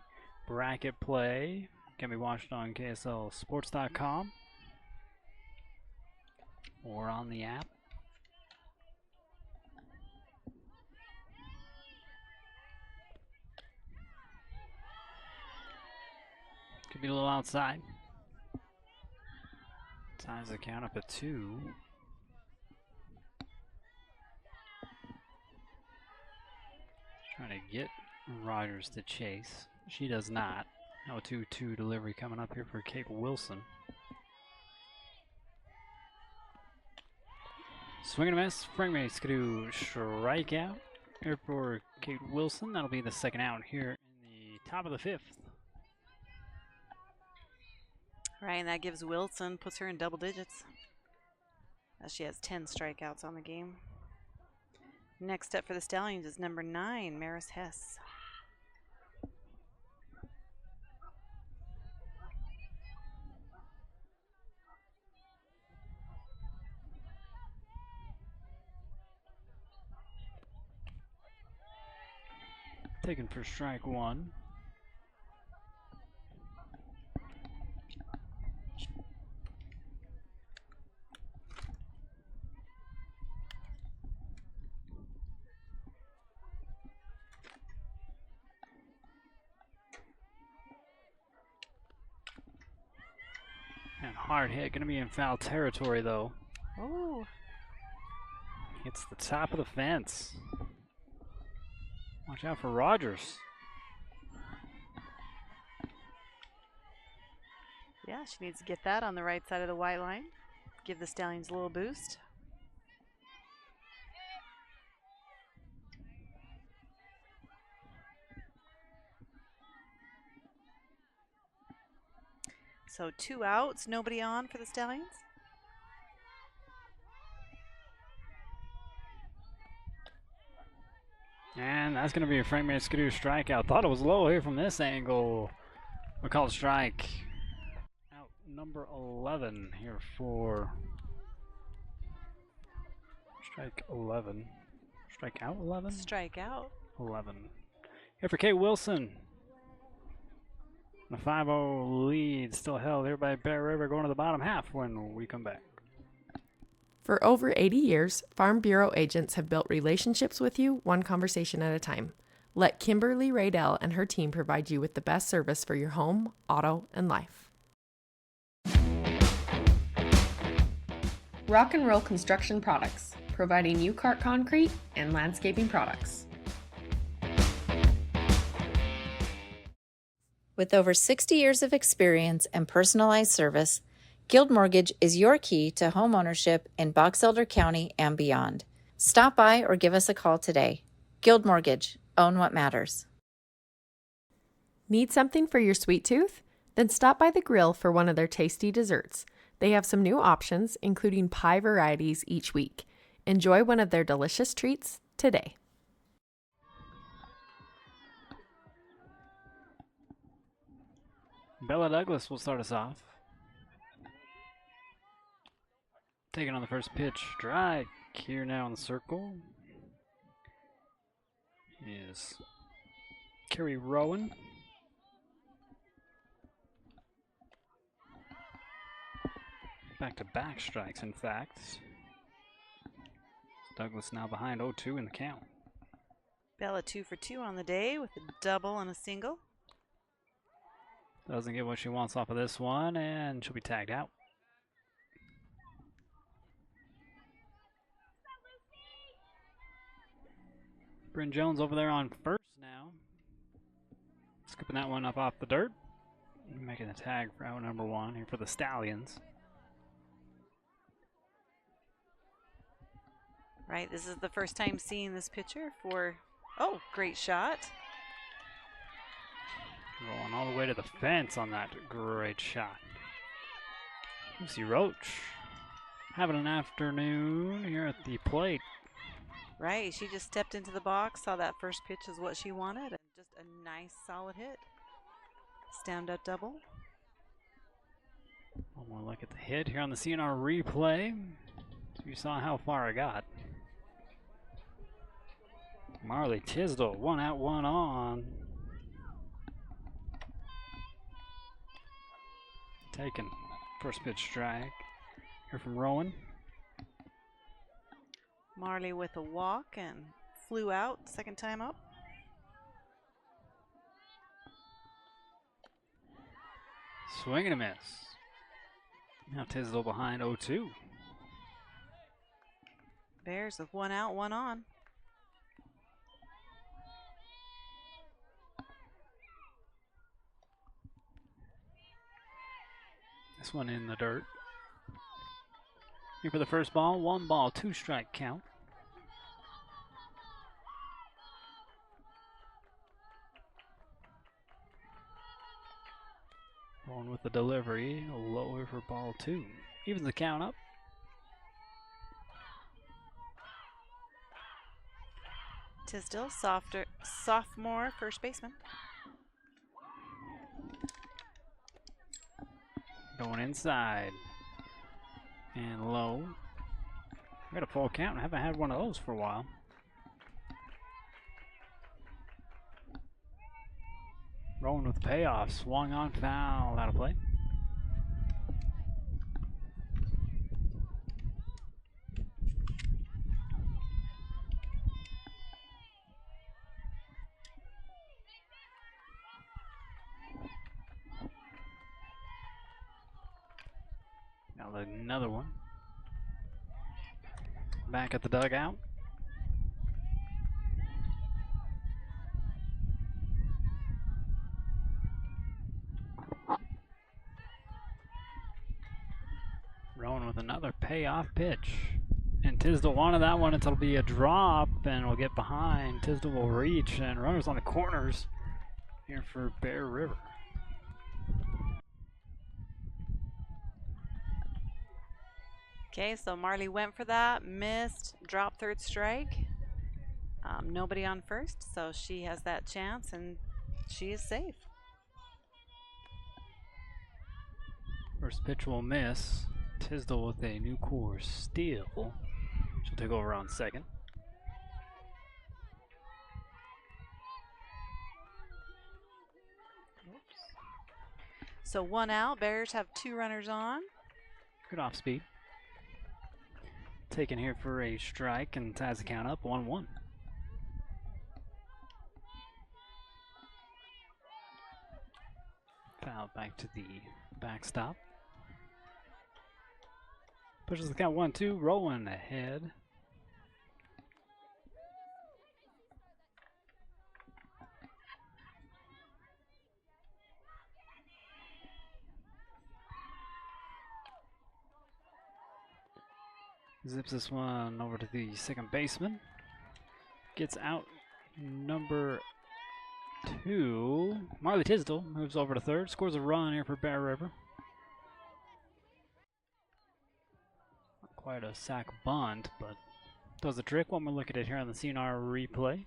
bracket play can be watched on KSLSports.com or on the app. Could be a little outside. Ties the count up at 2. Trying to get Rogers to chase. She does not. No 2-2 delivery coming up here for Kate Wilson. Swing and a miss. Frank Mace going to strike out. Here for Kate Wilson. That'll be the second out here in the top of the fifth. Right, and that gives Wilson, puts her in double digits. As she has 10 strikeouts on the game. Next up for the Stallions is number 9, Maris Hess. Taken for strike one. And hard hit, going to be in foul territory though. Oh. Hits the top of the fence. Watch out for Rogers. Yeah, she needs to get that on the right side of the white line. Give the Stallions a little boost. So 2 outs, nobody on for the Stallions. And that's going to be a Frank Maskadoo strikeout. Thought it was low here from this angle. We'll call it strike. Out number 11 here for strike 11. Strike out 11? Strike out. 11. Here for Kate Wilson. The 5-0 lead still held here by Bear River, going to the bottom half when we come back. For over 80 years, Farm Bureau agents have built relationships with you one conversation at a time. Let Kimberly Raydell and her team provide you with the best service for your home, auto, and life. Rock and Roll Construction Products, providing U-Cart concrete and landscaping products. With over 60 years of experience and personalized service, Guild Mortgage is your key to home ownership in Box Elder County and beyond. Stop by or give us a call today. Guild Mortgage. Own what matters. Need something for your sweet tooth? Then stop by the grill for one of their tasty desserts. They have some new options, including pie varieties each week. Enjoy one of their delicious treats today. Bella Douglas will start us off. Taking on the first pitch. Strike here now in the circle is Kerry Rowan. Back-to-back strikes, in fact. Douglas now behind 0-2 in the count. Bella 2 for 2 on the day with a double and a single. Doesn't get what she wants off of this one, and she'll be tagged out. Bryn Jones over there on first now. Scooping that one up off the dirt. Making the tag for out number 1 here for the Stallions. Right, this is the first time seeing this pitcher for, oh, great shot. Rolling all the way to the fence on that great shot. Lucy Roach having an afternoon here at the plate. Right, she just stepped into the box, saw that first pitch is what she wanted, and just a nice solid hit. Stand up double. One more look at the hit here on the CNR replay. So you saw how far I got. Marley Tisdale, 1 out, 1 on. Taken. First pitch strike. Here from Rowan. Marley with a walk and flew out second time up. Swing and a miss. Now Tisdale behind 0-2. Bears with 1 out, 1 on. This one in the dirt. Here for the first ball, 1 ball, 2 strike count. Going with the delivery, lower for ball 2. Evens the count up. Tisdale, sophomore first baseman. Going inside. And low. We got a full count. I haven't had one of those for a while. Rolling with the payoff. Swung on, foul. Out of play. Now another one. Back at the dugout. Rolling with another payoff pitch. And Tisdale wanted that one. It'll be a drop, and we'll get behind. Tisdale will reach, and runners on the corners here for Bear River. Okay, so Marley went for that, missed, dropped third strike. Nobody on first, so she has that chance, and she is safe. First pitch will miss. Tisdale with a new course steal. She'll take over on second. Oops. So 1 out. Bears have 2 runners on. Good off speed. Taken here for a strike and ties the count up 1-1. Foul back to the backstop. Pushes the count 1-2, rolling ahead. Zips this one over to the second baseman. Gets out number 2. Marley Tisdale moves over to third. Scores a run here for Bear River. Not quite a sac bunt, but does the trick when we look at it here on the CNR replay.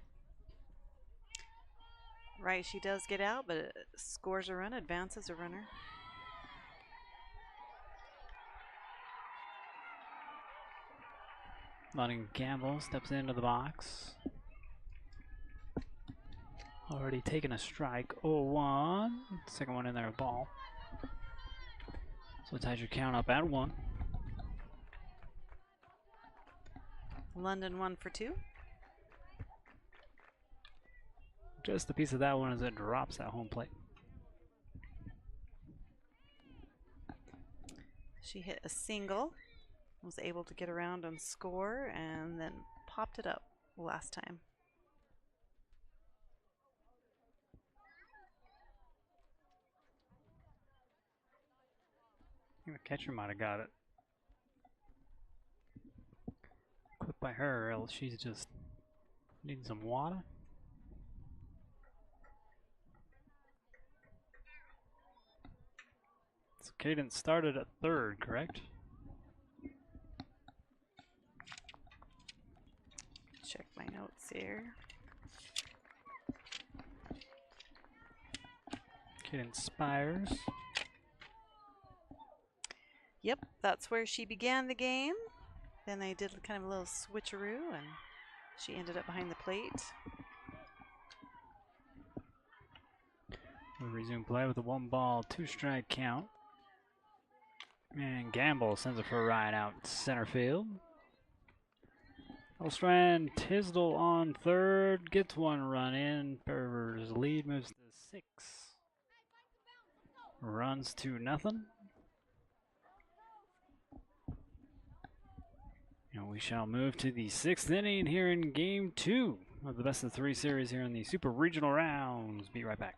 Right, she does get out, but it scores a run, advances a runner. Lonnie Campbell steps into the box. Already taken a strike. 0-1. Second one in there, a ball. So it ties your count up at 1. London 1 for 2. Just a piece of that one as it drops at home plate. She hit a single. Was able to get around and score, and then popped it up last time. I think the catcher might have got it. Quick by her, else she's just needing some water. So Cadence started at third, correct? Check my notes here. Cadence Spires. Yep, that's where she began the game. Then they did kind of a little switcheroo, and she ended up behind the plate. We resume play with a 1 ball, 2 strike count. And Gamble sends it for a ride out center field. Elstrand Tisdale on third, gets 1 run in. Bear's lead moves to 6. Runs to nothing. And we shall move to the 6th inning here in game 2 of the best of 3 series here in the Super Regional Rounds. Be right back.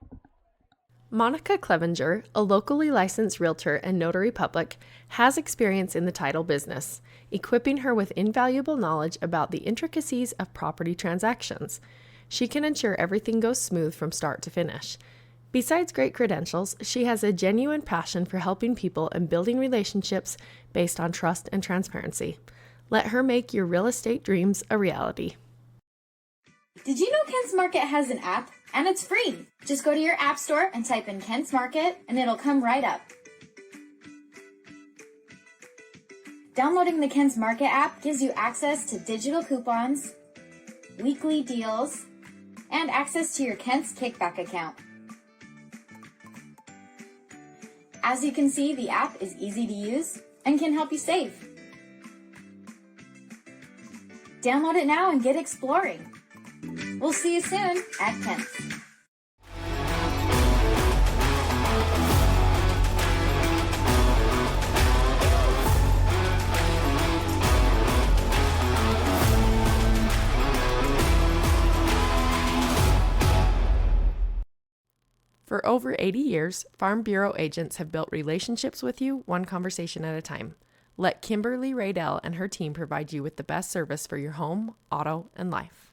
Monica Clevenger, a locally licensed realtor and notary public, has experience in the title business, equipping her with invaluable knowledge about the intricacies of property transactions. She can ensure everything goes smooth from start to finish. Besides great credentials, she has a genuine passion for helping people and building relationships based on trust and transparency. Let her make your real estate dreams a reality. Did you know Kent's Market has an app? And it's free. Just go to your app store and type in Kent's Market and it'll come right up. Downloading the Kent's Market app gives you access to digital coupons, weekly deals, and access to your Kent's Kickback account. As you can see, the app is easy to use and can help you save. Download it now and get exploring. We'll see you soon at Kent's. For over 80 years, Farm Bureau agents have built relationships with you one conversation at a time. Let Kimberly Raydell and her team provide you with the best service for your home, auto, and life.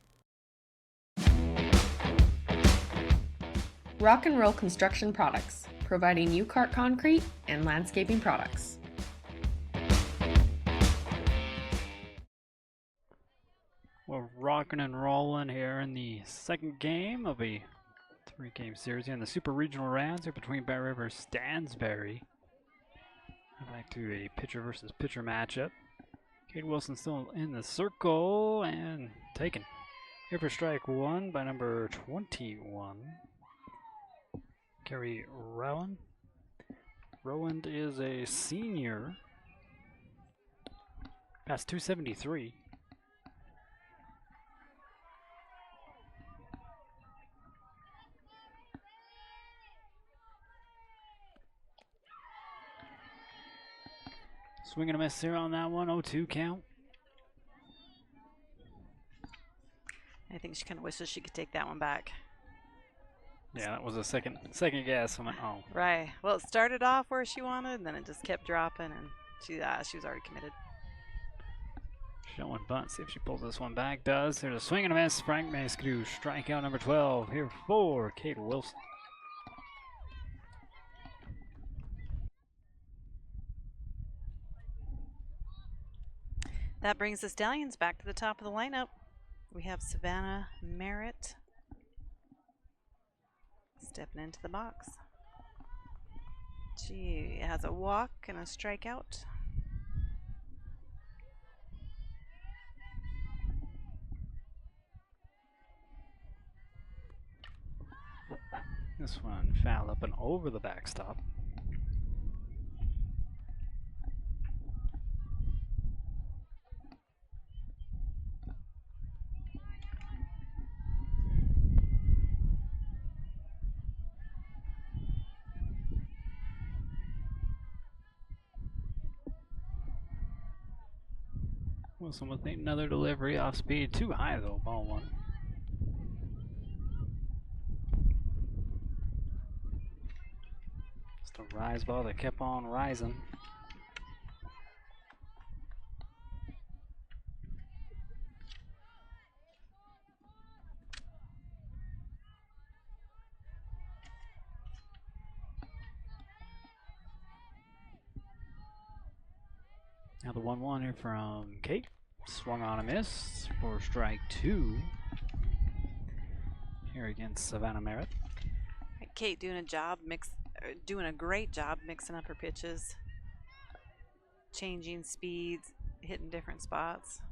Rock and Roll Construction Products, providing U-Cart concrete and landscaping products. We're rocking and rolling here in the second game of a 3-game series here in the Super Regional rounds here between Bear River and Stansbury. Back to a pitcher versus pitcher matchup. Kate Wilson still in the circle and taken. Here for strike one by number 21. Kerry Rowan. Rowand is a senior. Past 273. Swing and a miss here on that one. 0-2 count. I think she kind of wishes she could take that one back. Yeah, that was a second guess. I went, oh. Right. Well, it started off where she wanted, and then it just kept dropping, and she was already committed. Showing bunt. See if she pulls this one back. Does. There's a swing and a miss. Frank Maskew. Strikeout number 12 here for Kate Wilson. That brings the Stallions back to the top of the lineup. We have Savannah Merritt stepping into the box. She has a walk and a strikeout. This one fouled up and over the backstop. Wilson with another delivery off speed. Too high though, ball one. Just a rise ball that kept on rising. Now the 1-1 here from Kate. Swung on a miss for strike two. Here against Savannah Merritt. Kate doing a great job mixing up her pitches, changing speeds, hitting different spots.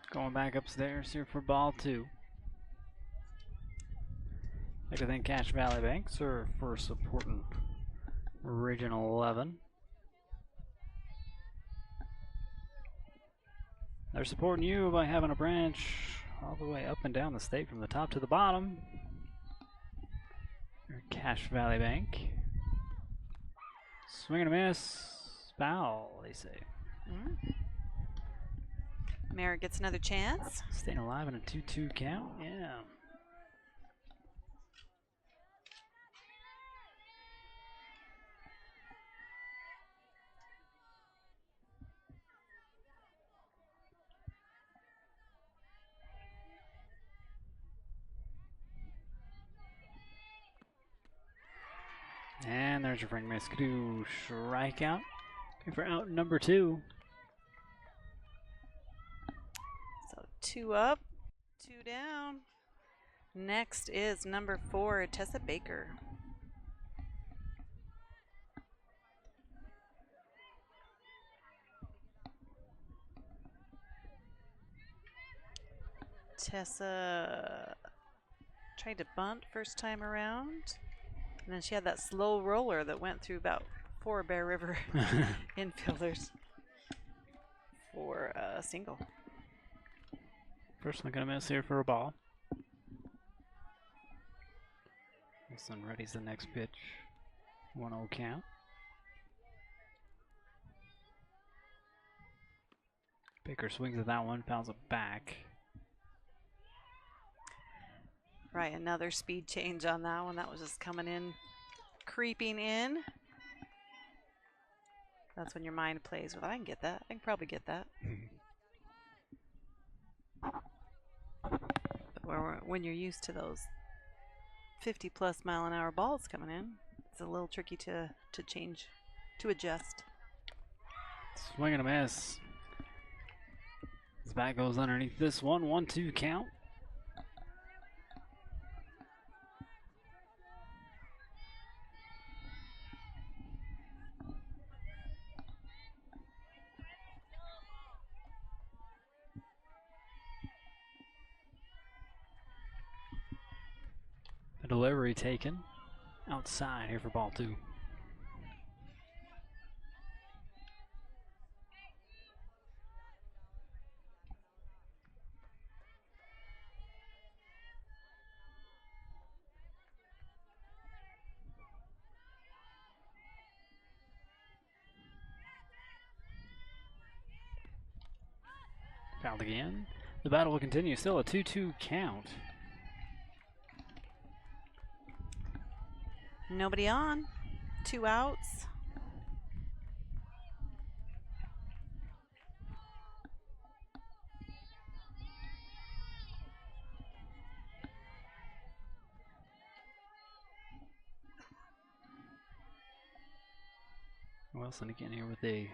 Going back upstairs here for ball two. Like to thank Cache Valley Bank, sir, for supporting Region 11. They're supporting you by having a branch all the way up and down the state from the top to the bottom. Cache Valley Bank. Swing and a miss. Foul, they say. Merritt gets another chance. Staying alive in a 2-2 count. Yeah. And there's your Frank Mescadu strikeout. For out number 2. So 2 up, 2 down. Next is number 4, Tessa Baker. Tessa tried to bunt first time around. And then she had that slow roller that went through about 4 Bear River infielders for a single. First one gonna miss here for a ball. Wilson readies the next pitch. 1-0 count. Baker swings at that one, fouls it back. Right, another speed change on that one. That was just coming in, creeping in. That's when your mind plays with, I can get that. I can probably get that. But when you're used to those 50+ mile-an-hour balls coming in, it's a little tricky to change, to adjust. Swing and a miss. His bat goes underneath this one. 1-2 count. The delivery taken outside here for ball 2. Fouled again. The battle will continue. Still a 2-2 count. Nobody on. 2 outs. Wilson again here with a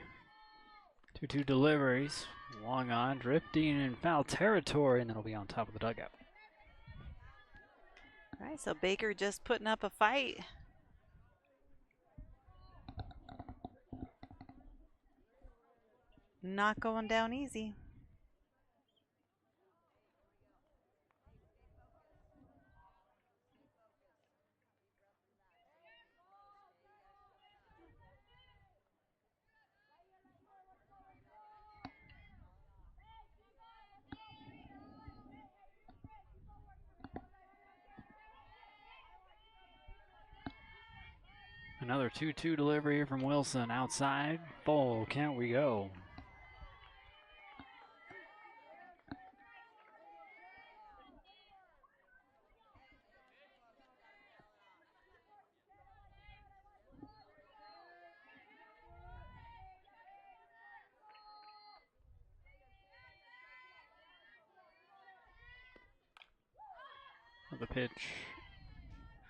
2-2 deliveries. Long on, drifting in foul territory, and that'll be on top of the dugout. All right, so Baker just putting up a fight. Not going down easy. Another 2-2 delivery here from Wilson outside. Full count we go. The pitch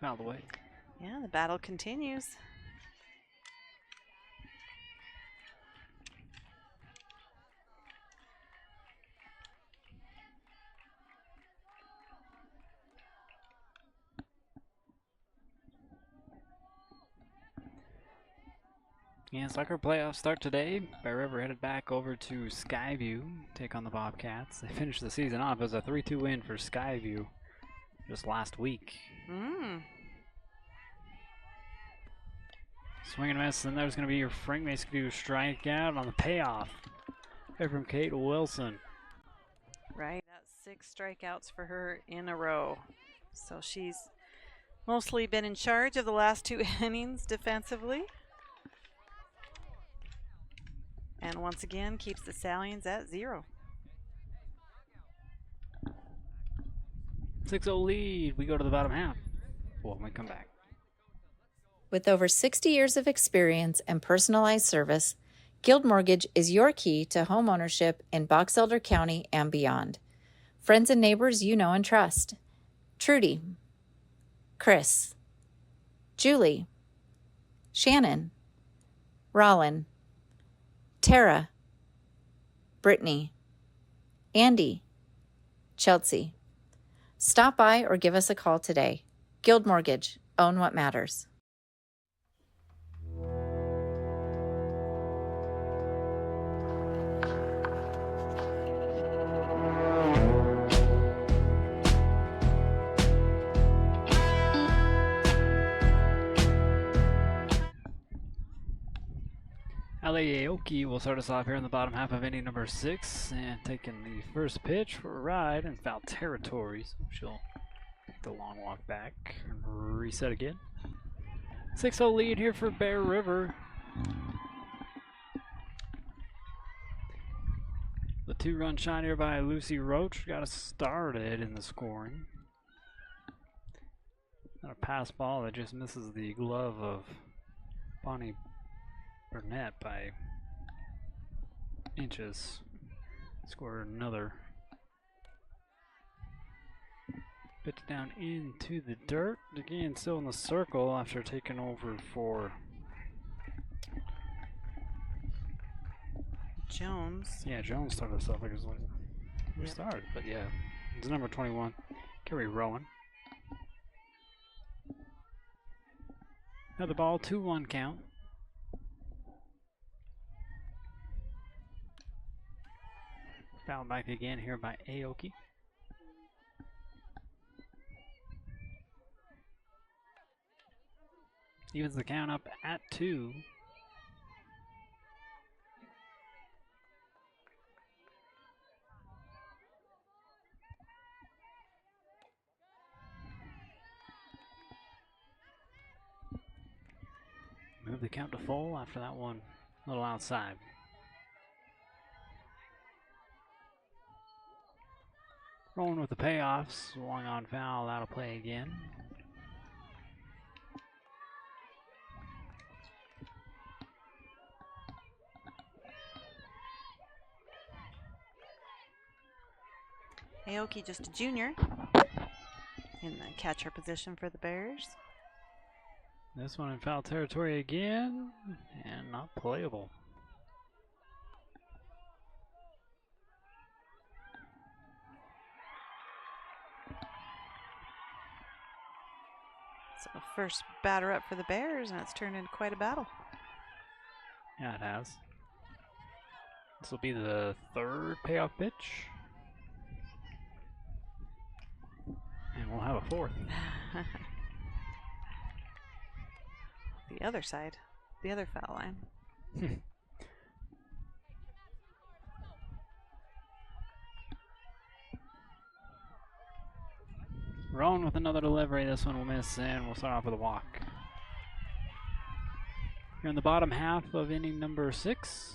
fouled away. Yeah, the battle continues. Yeah, soccer playoffs start today. Bear River headed back over to Skyview, take on the Bobcats. They finished the season off as a 3-2 win for Skyview just last week. Swing and miss, and there's going to be your Frank Mescadu strikeout on the payoff. Here from Kate Wilson. Right, that's 6 strikeouts for her in a row. So she's mostly been in charge of the last 2 innings defensively. And once again, keeps the Stallions at 0. 6-0 lead. We go to the bottom half when we come back. With over 60 years of experience and personalized service, Guild Mortgage is your key to home ownership in Box Elder County and beyond. Friends and neighbors you know and trust. Trudy, Chris, Julie, Shannon, Rollin, Tara, Brittany, Andy, Chelsea. Stop by or give us a call today. Guild Mortgage. Own what matters. Aoki will start us off here in the bottom half of inning number 6 and taking the first pitch for a ride in foul territory. So she'll take the long walk back and reset again. 6-0 lead here for Bear River. The 2-run shot here by Lucy Roach got us started in the scoring. And a pass ball that just misses the glove of Bonnie Burnett by inches. Scored another pitch down into the dirt. Again, still in the circle after taking over for Jones. Yeah, Jones started us off like it was like we started, but yeah, it's number 21, Kerry Rowan. Another ball, 2-1 count. Foul back again here by Aoki. Evens the count up at 2. Move the count to full after that one a little outside. Rolling with the payoffs, long on foul, out of play again. Aoki just a junior in the catcher position for the Bears. This one in foul territory again, and not playable. So first batter up for the Bears, and it's turned into quite a battle. Yeah, it has. This will be the 3rd payoff pitch. And we'll have a 4th. The other side, the other foul line. Rowan with another delivery. This one will miss, and we'll start off with a walk. Here in the bottom half of inning number 6.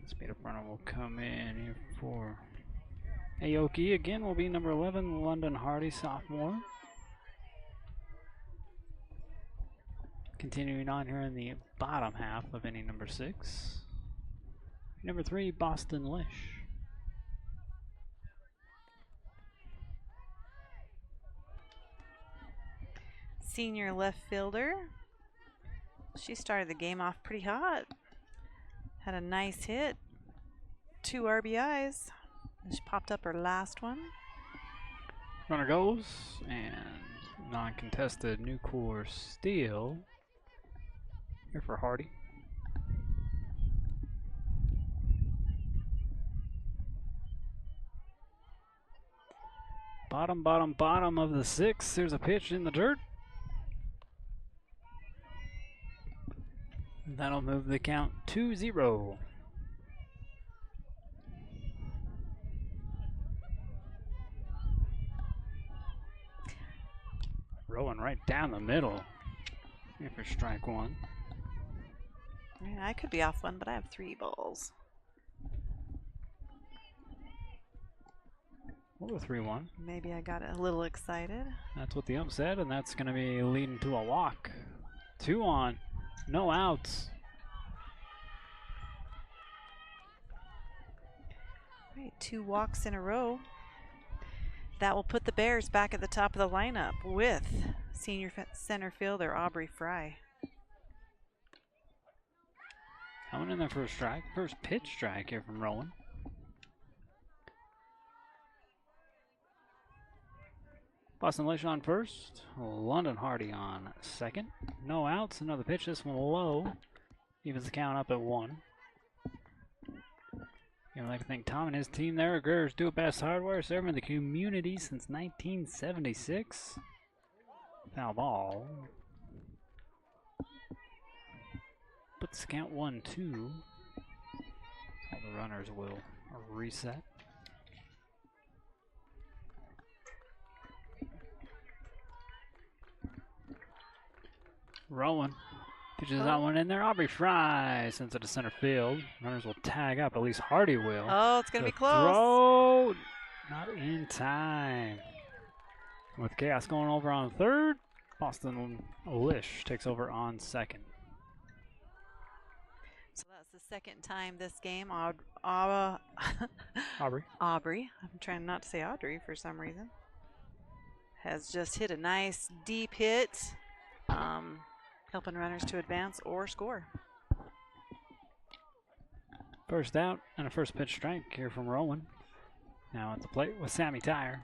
Speed up runner will come in here for Aoki. Again will be number 11, London Hardy, sophomore. Continuing on here in the bottom half of inning number 6. Number 3, Boston Lish. Senior left fielder. She started the game off pretty hot. Had a nice hit. 2 RBIs. She popped up her last one. Runner goes, and non-contested Nucor steal here for Hardy. Bottom of the 6th. There's a pitch in the dirt. That'll move the count 2-0. Rolling right down the middle. Here for strike one. Yeah, I could be off one, but I have 3 balls. We'll go 3-1. Maybe I got a little excited. That's what the ump said, and that's going to be leading to a walk. 2 on. No outs. All right, 2 walks in a row. That will put the Bears back at the top of the lineup with senior center fielder Aubrey Fry. Coming in there for a strike. First pitch strike here from Rowan. Boston Lish on first. London Hardy on second. No outs. Another pitch. This one low. Evens the count up at 1. You'd like to think Tom and his team there at Grier's Do It Best Hardware, serving the community since 1976. Foul ball. Puts the count 1-2. All the runners will reset. Rowan pitches that one in there. Aubrey Fry sends it to center field. Runners will tag up. At least Hardy will. Oh, it's going to be close. Throw. Not in time. With chaos going over on third, Boston Lish takes over on second. So that's the second time this game Aubrey. I'm trying not to say Audrey for some reason. Has just hit a nice deep hit, helping runners to advance or score. First out and a first pitch strike here from Rowan. Now at the plate with Sammy Tyre.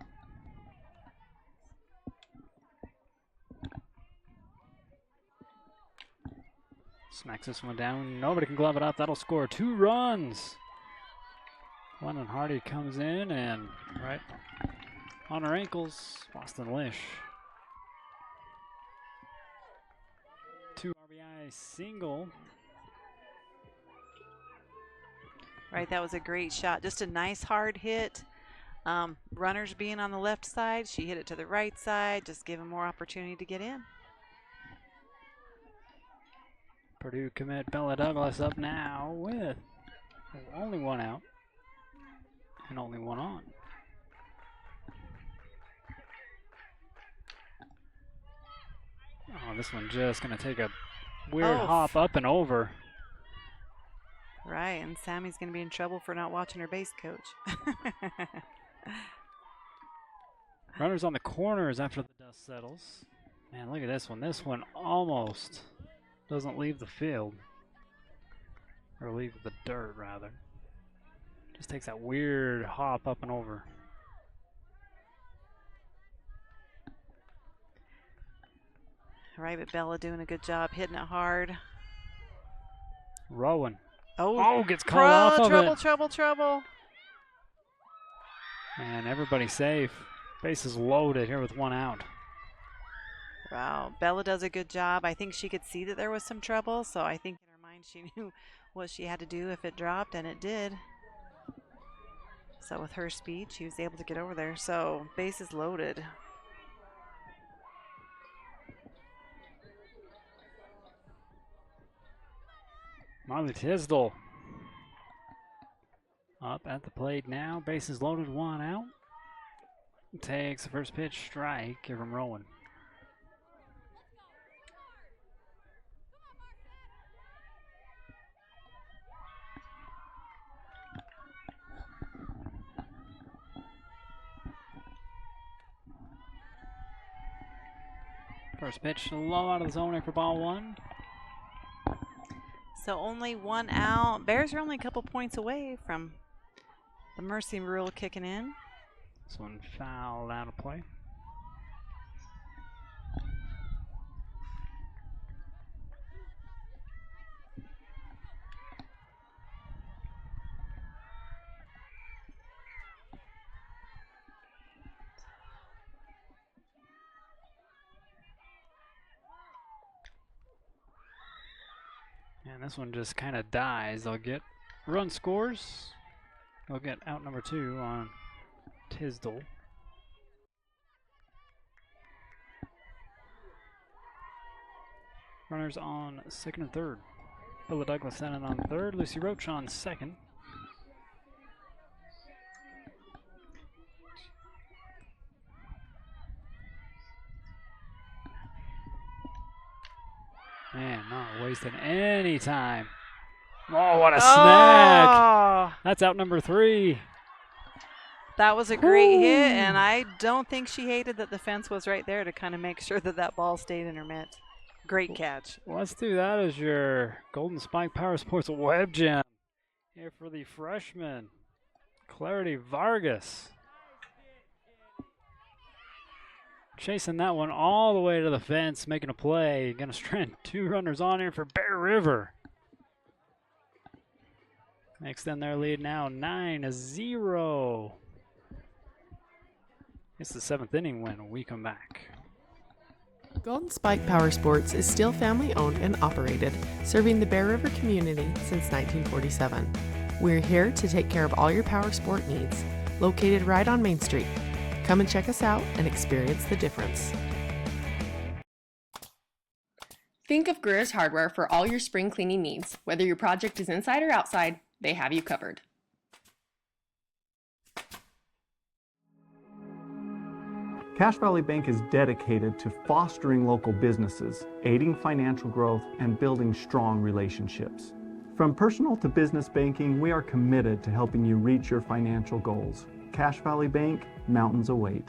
Smacks this one down. Nobody can glove it up. That'll score 2 runs. London Hardy comes in and right on her ankles, Boston Lish. 2 RBI single. Right, that was a great shot. Just a nice hard hit. Runners being on the left side, she hit it to the right side, just giving more opportunity to get in. Purdue commit Bella Douglas up now with only 1 out and only 1 on. Oh, this one just going to take a weird hop up and over. Right, and Sammy's going to be in trouble for not watching her base coach. Runners on the corners after the dust settles. Man, look at this one. This one almost doesn't leave the field. Or leave the dirt, rather. Just takes that weird hop up and over. Right, but Bella doing a good job hitting it hard. Rowan. Oh, gets called off of trouble, it. trouble. And everybody's safe. Bases loaded here with 1 out. Wow, Bella does a good job. I think she could see that there was some trouble, so I think in her mind she knew what she had to do if it dropped, and it did. So with her speed, she was able to get over there. So bases loaded. Marley Tisdall up at the plate now. Bases loaded, 1 out. Takes the first pitch strike here from Rowan. First pitch low out of the zone for ball 1. So only 1 out. Bears are only a couple points away from the mercy rule kicking in. This one fouled out of play. And this one just kind of dies. They'll get run scores. They'll get out number 2 on Tisdall. Runners on second and third. Willa Douglas standing on third. Lucy Roach on second. Man, not wasting any time. Oh, what a snag! That's out number 3. That was a great hit, and I don't think she hated that the fence was right there to kind of make sure that that ball stayed in her mitt. Great catch. Let's do that as your Golden Spike Power Sports Web Gem. Here for the freshman, Clarity Vargas. Chasing that one all the way to the fence, making a play. Going to strand 2 runners on here for Bear River. Extend their lead now 9-0. It's the 7th inning when we come back. Golden Spike Power Sports is still family owned and operated, serving the Bear River community since 1947. We're here to take care of all your power sport needs, located right on Main Street. Come and check us out and experience the difference. Think of Greer's Hardware for all your spring cleaning needs. Whether your project is inside or outside, they have you covered. Cache Valley Bank is dedicated to fostering local businesses, aiding financial growth, and building strong relationships. From personal to business banking, we are committed to helping you reach your financial goals. Cache Valley Bank, mountains await.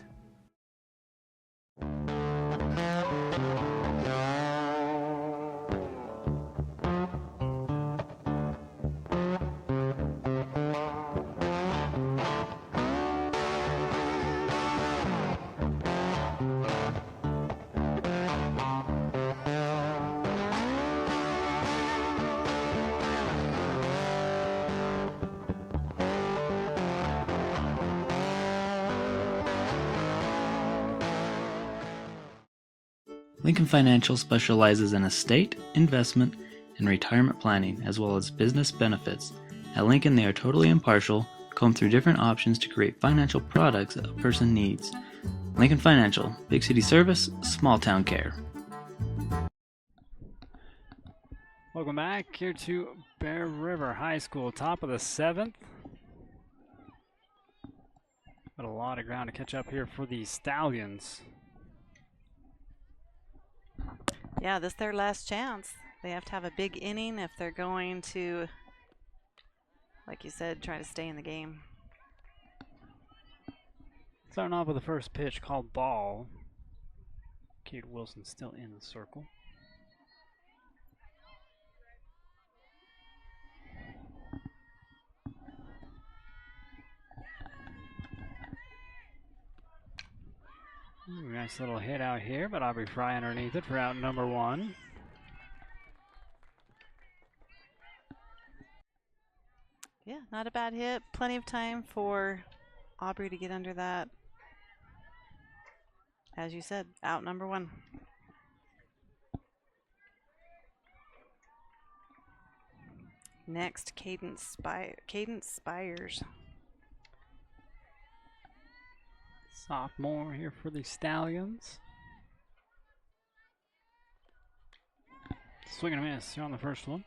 Lincoln Financial specializes in estate, investment, and retirement planning, as well as business benefits. At Lincoln, they are totally impartial, comb through different options to create financial products a person needs. Lincoln Financial, big city service, small town care. Welcome back here to Bear River High School, top of the 7th. Got a lot of ground to catch up here for the Stallions. Yeah, this is their last chance. They have to have a big inning if they're going to, like you said, try to stay in the game. Starting off with the first pitch called ball. Kate Wilson still in the circle. Ooh, nice little hit out here, but Aubrey Fry underneath it for out number 1. Yeah, not a bad hit. Plenty of time for Aubrey to get under that. As you said, out number 1. Next, Cadence Spires. Sophomore here for the Stallions. Swing and a miss here on the first one.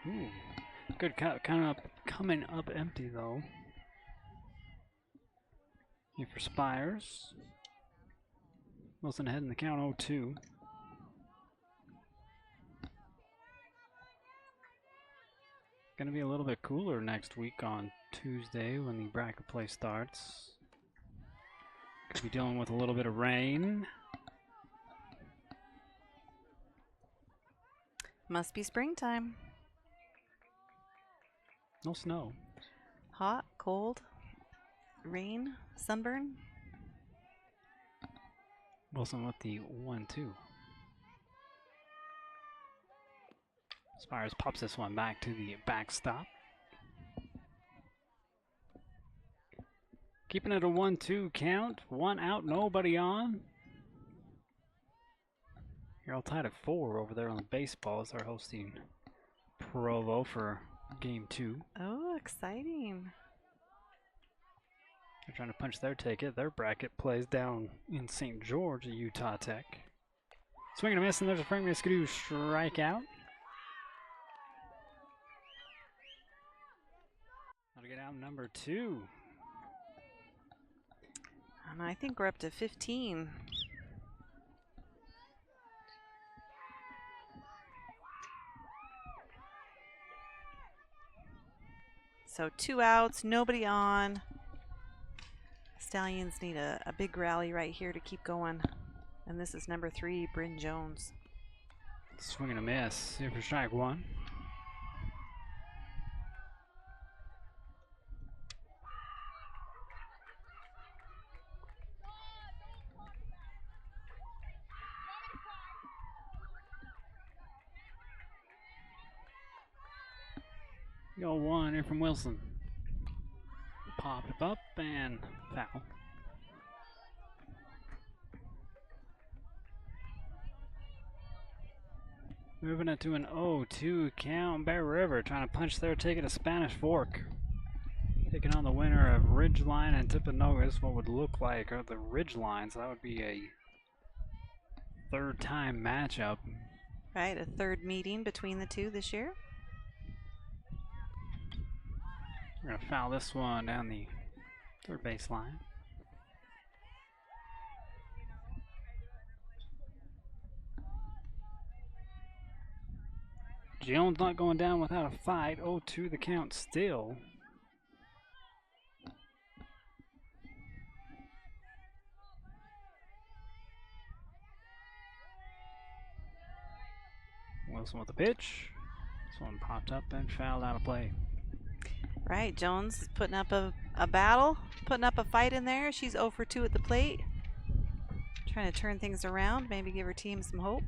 Ooh, good coming up empty though. Here for Spires. Wilson ahead in the count 0-2. Gonna be a little bit cooler next week on Tuesday when the bracket play starts. Could be dealing with a little bit of rain. Must be springtime. No snow. Hot, cold, rain, sunburn. Wilson with the 1-2. Spires pops this one back to the backstop. Keeping it a 1-2 count. 1 out, nobody on. You're all tied at 4 over there on the baseball as they're hosting Provo for game 2. Oh, exciting. They're trying to punch their ticket. Their bracket plays down in St. George at Utah Tech. Swing and a miss, and there's a Frank Miskadoo strikeout. That'll get out number 2. And I think we're up to 15. So 2 outs, nobody on. Stallions need a big rally right here to keep going. And this is number 3, Bryn Jones. Swing and a miss. Here for strike 1. Go 1 here from Wilson. Pop it up and foul. Moving it to an 0-2 count. Bear River trying to punch their ticket to Spanish Fork. Taking on the winner of Ridgeline and Timpanogos. What would look like are the Ridgelines. That would be a third-time matchup. Right, a third meeting between the two this year. We're going to foul this one down the third base line. Jones not going down without a fight. 0-2 the count still. Wilson with the pitch. This one popped up and fouled out of play. Right, Jones putting up a battle, putting up a fight in there. She's 0 for 2 at the plate. Trying to turn things around, maybe give her team some hope.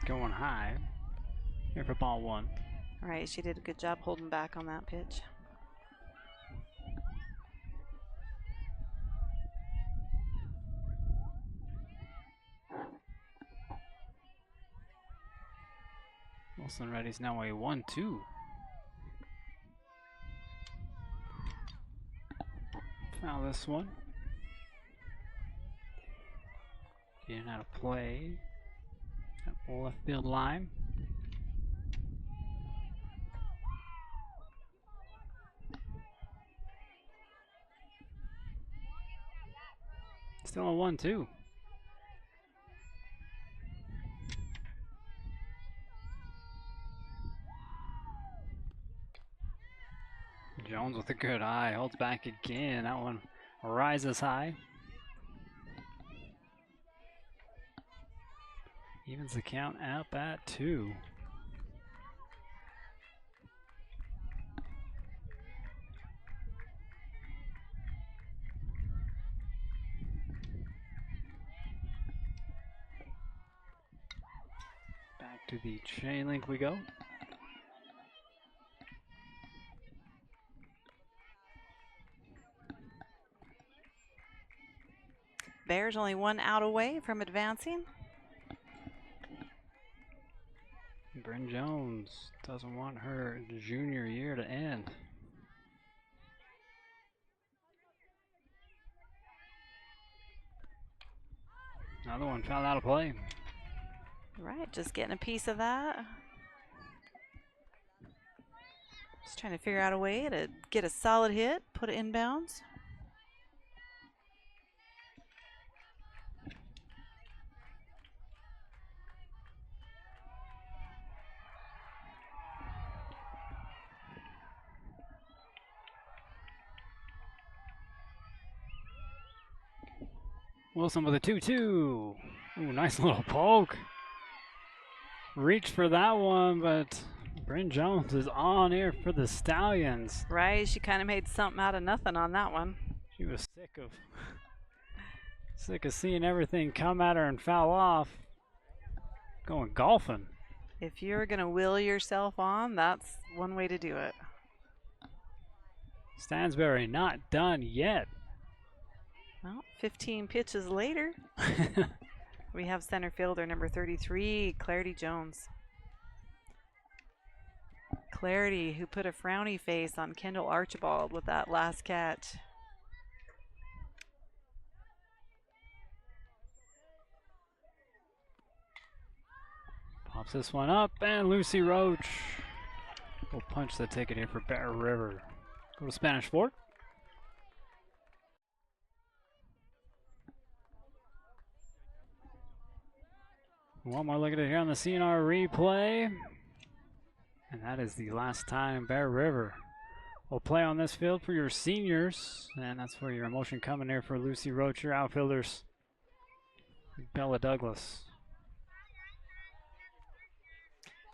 Going high. Here for ball 1. All right, she did a good job holding back on that pitch. Wilson ready's now a 1-2. Foul this one. Getting out of play. At left field line. Still a 1-2. Jones with a good eye, holds back again. That one rises high. Evens the count up at 2. Back to the chain link we go. Bears only 1 out away from advancing. Bryn Jones doesn't want her junior year to end. Another one fouled out of play. Right, just getting a piece of that. Just trying to figure out a way to get a solid hit, put it inbounds. Wilson with a 2-2. Ooh, nice little poke. Reached for that one, but Bryn Jones is on here for the Stallions. Right, she kind of made something out of nothing on that one. She was sick of Sick of seeing everything come at her and foul off. Going golfing. If you're going to will yourself on, that's one way to do it. Stansbury not done yet. Well, 15 pitches later, we have center fielder number 33, Clarity Jones. Clarity, who put a frowny face on Kendall Archibald with that last catch. Pops this one up, and Lucy Roach will punch the ticket here for Bear River. Go to Spanish Fort. One more look at it here on the CNR replay. And that is the last time Bear River will play on this field for your seniors. And that's where your emotion coming here for Lucy Roach, your outfielders. Bella Douglas.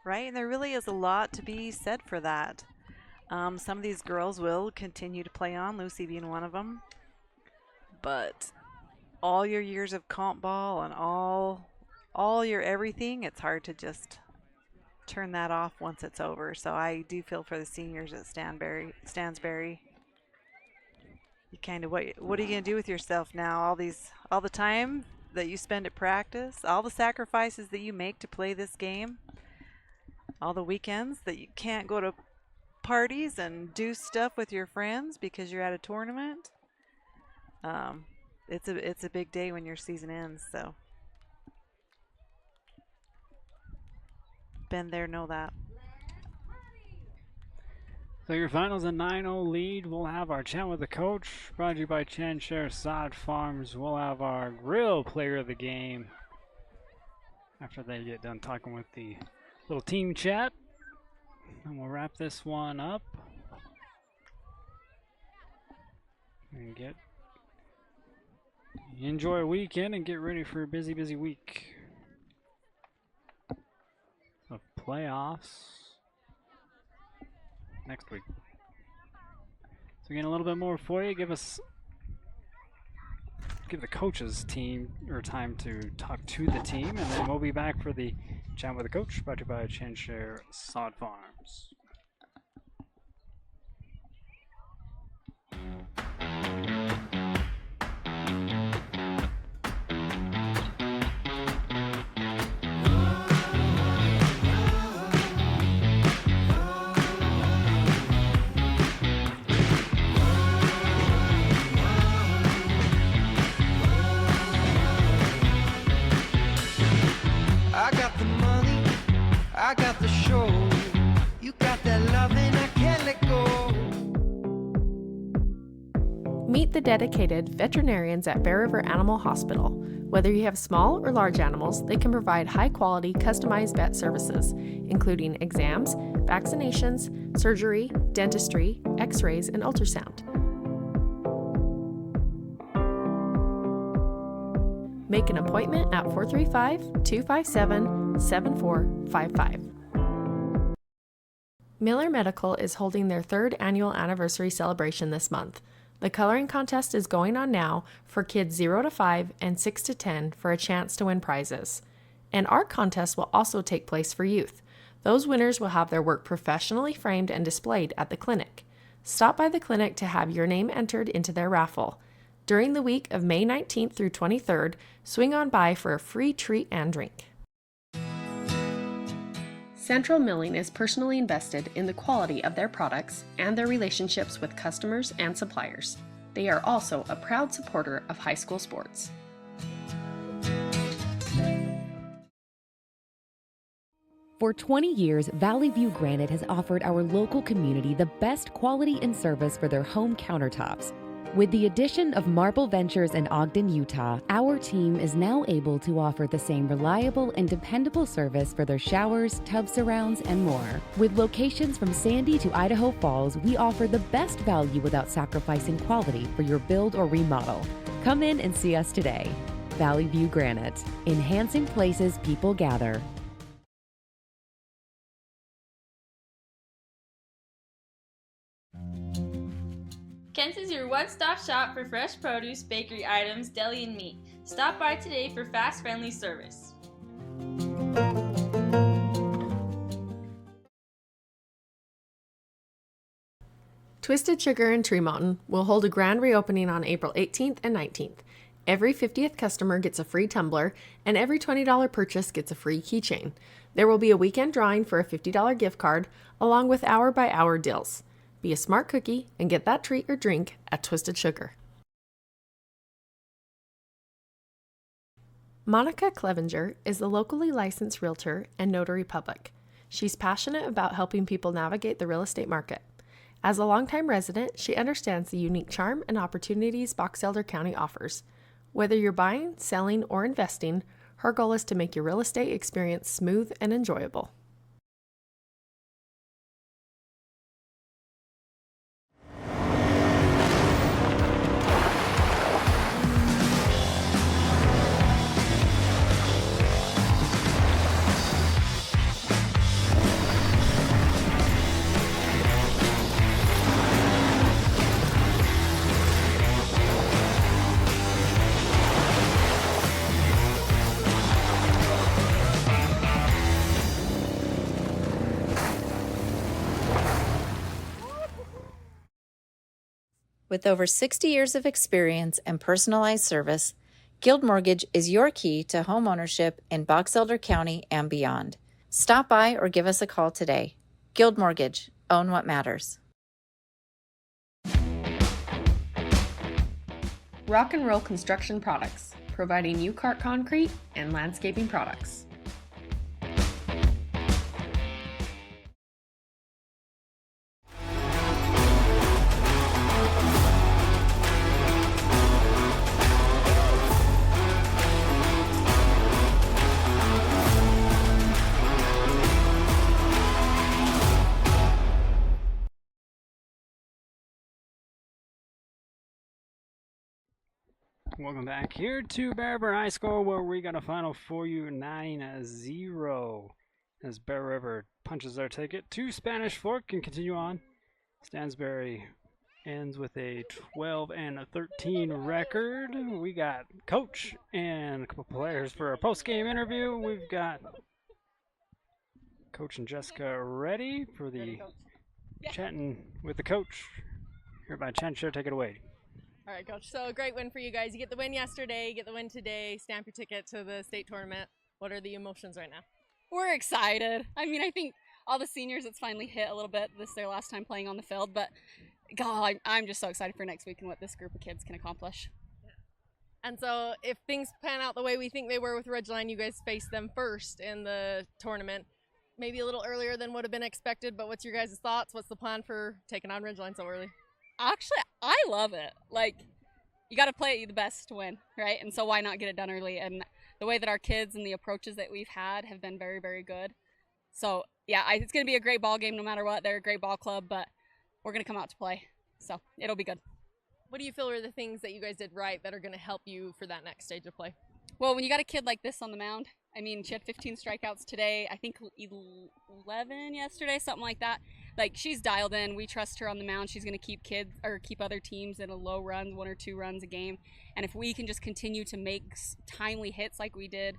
Right, and there really is a lot to be said for that. Some of these girls will continue to play on, Lucy being one of them. But all your years of comp ball and all your everything, it's hard to just turn that off once it's over. So I do feel for the seniors at Stansbury. You kind of, what are you going to do with yourself now? All the time that you spend at practice, all the sacrifices that you make to play this game, all the weekends that you can't go to parties and do stuff with your friends because you're at a tournament. It's a big day when your season ends, so been there, know that. So your finals a 9-0 lead. We'll have our chat with the coach, brought to you by Chanshare Sod Farms. We'll have our grill player of the game after they get done talking with the little team chat. And we'll wrap this one up and enjoy a weekend and get ready for a busy week of playoffs next week. So again, a little bit more for you. Give the coaches team or time to talk to the team, and then we'll be back for the chat with the coach, brought to you by Chanshare Sod Farms. I got the money, I got the show. You got that loving, I can't let go. Meet the dedicated veterinarians at Bear River Animal Hospital. Whether you have small or large animals, they can provide high-quality, customized vet services, including exams, vaccinations, surgery, dentistry, x-rays, and ultrasound. Make an appointment at 435-257-7455. Miller Medical is holding their 3rd annual anniversary celebration this month. The coloring contest is going on now for kids 0 to 5 and 6 to 10 for a chance to win prizes. An art contest will also take place for youth. Those winners will have their work professionally framed and displayed at the clinic. Stop by the clinic to have your name entered into their raffle. During the week of May 19th through 23rd, swing on by for a free treat and drink. Central Milling is personally invested in the quality of their products and their relationships with customers and suppliers. They are also a proud supporter of high school sports. For 20 years, Valley View Granite has offered our local community the best quality and service for their home countertops. With the addition of Marble Ventures in Ogden, Utah, our team is now able to offer the same reliable and dependable service for their showers, tub surrounds, and more. With locations from Sandy to Idaho Falls, we offer the best value without sacrificing quality for your build or remodel. Come in and see us today. Valley View Granite, enhancing places people gather. Kent's is your one-stop shop for fresh produce, bakery items, deli, and meat. Stop by today for fast, friendly service. Twisted Sugar in Tree Mountain will hold a grand reopening on April 18th and 19th. Every 50th customer gets a free tumbler, and every $20 purchase gets a free keychain. There will be a weekend drawing for a $50 gift card, along with hour-by-hour deals. Be a smart cookie and get that treat or drink at Twisted Sugar. Monica Clevenger is the locally licensed realtor and notary public. She's passionate about helping people navigate the real estate market. As a longtime resident, she understands the unique charm and opportunities Box Elder County offers. Whether you're buying, selling, or investing, her goal is to make your real estate experience smooth and enjoyable. With over 60 years of experience and personalized service, Guild Mortgage is your key to home ownership in Box Elder County and beyond. Stop by or give us a call today. Guild Mortgage. Own what matters. Rock and Roll Construction Products, providing U-Cart concrete and landscaping products. Welcome back here to Bear River High School, where we got a final for you, 9-0, as Bear River punches their ticket to Spanish Fork and continue on. Stansbury ends with a 12-13 record. We got coach and a couple players for our post-game interview. We've got Coach and Jessica ready for the chatting with the coach. Here by Chan, take it away. All right, Coach. So a great win for you guys. You get the win yesterday, you get the win today, stamp your ticket to the state tournament. What are the emotions right now? We're excited. I mean, I think all the seniors, it's finally hit a little bit. This is their last time playing on the field, but God, I'm just so excited for next week and what this group of kids can accomplish. And so if things pan out the way we think they were with Ridgeline, you guys face them first in the tournament. Maybe a little earlier than would have been expected, but what's your guys' thoughts? What's the plan for taking on Ridgeline so early? Actually, I love it. Like, you got to play the best to win, right? And so why not get it done early? And the way that our kids and the approaches that we've had have been very, very good. So, yeah, it's going to be a great ball game no matter what. They're a great ball club, but we're going to come out to play. So it'll be good. What do you feel are the things that you guys did right that are going to help you for that next stage of play? Well, when you got a kid like this on the mound, I mean, she had 15 strikeouts today, I think 11 yesterday, something like that. Like, she's dialed in. We trust her on the mound. She's going to keep other teams in a low run, 1 or 2 runs a game. And if we can just continue to make timely hits like we did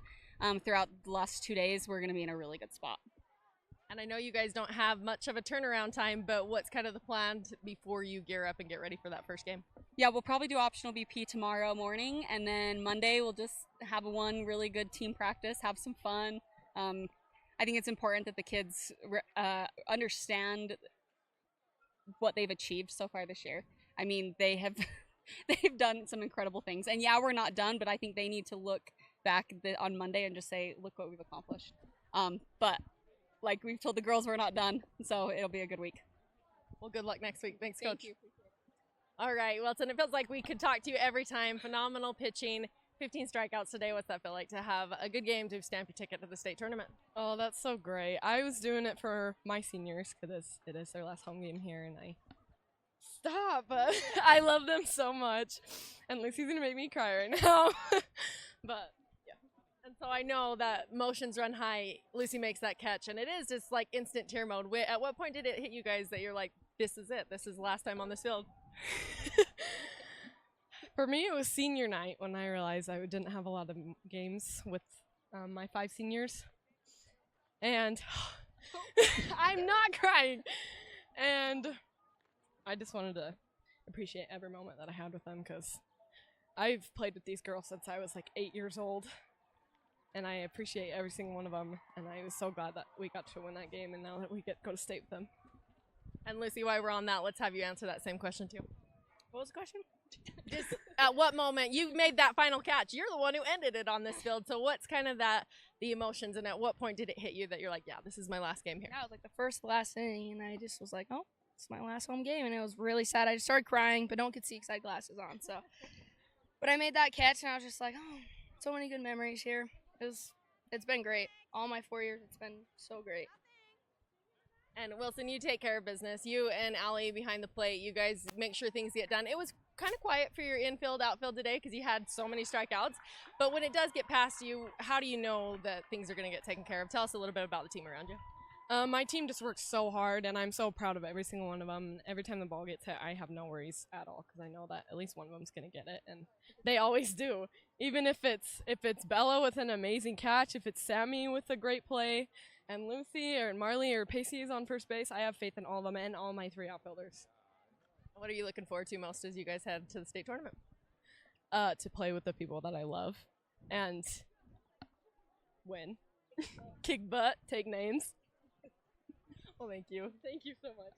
throughout the last 2 days, we're going to be in a really good spot. And I know you guys don't have much of a turnaround time, but what's kind of the plan before you gear up and get ready for that first game? Yeah, we'll probably do optional BP tomorrow morning, and then Monday we'll just have one really good team practice, have some fun. I think it's important that the kids understand what they've achieved so far this year. I mean, they've done some incredible things, and yeah, we're not done, but I think they need to look back on Monday and just say, look what we've accomplished. But like we've told the girls, we're not done, so it'll be a good week. Well, good luck next week. Thanks, Thank Coach. you. All right, Wilson, it feels like we could talk to you every time. Phenomenal pitching, 15 strikeouts today. What's that feel like to have a good game to stamp your ticket to the state tournament? Oh, that's so great. I was doing it for my seniors because it is their last home game here, and I love them so much. And Lucy's going to make me cry right now. But and so I know that motions run high. Lucy makes that catch, and it is just like instant tear mode. At what point did it hit you guys that you're like, this is it? This is the last time on this field? For me, it was senior night when I realized I didn't have a lot of games with my 5 seniors. And I'm not crying. And I just wanted to appreciate every moment that I had with them because I've played with these girls since I was like 8 years old. And I appreciate every single one of them. And I was so glad that we got to win that game and now that we get to go to state with them. And Lucy, while we're on that, let's have you answer that same question too. What was the question? Just at what moment you made that final catch? You're the one who ended it on this field. So what's kind of the emotions, and at what point did it hit you that you're like, yeah, this is my last game here? Yeah, it was like the last inning, and I just was like, oh, it's my last home game, and it was really sad. I just started crying, but no one could see because I had glasses on. So, but I made that catch, and I was just like, oh, so many good memories here. It's been great. All my 4 years, it's been so great. And Wilson, you take care of business. You and Allie behind the plate, you guys make sure things get done. It was kind of quiet for your infield, outfield today because you had so many strikeouts. But when it does get past you, how do you know that things are going to get taken care of? Tell us a little bit about the team around you. My team just works so hard, and I'm so proud of every single one of them. Every time the ball gets hit, I have no worries at all because I know that at least one of them's going to get it, and they always do. Even if it's Bella with an amazing catch, if it's Sammy with a great play, and Lucy or Marley or Pacey is on first base, I have faith in all of them and all my 3 outfielders. What are you looking forward to most as you guys head to the state tournament? To play with the people that I love and win. Kick butt, take names. Well, thank you. Thank you so much.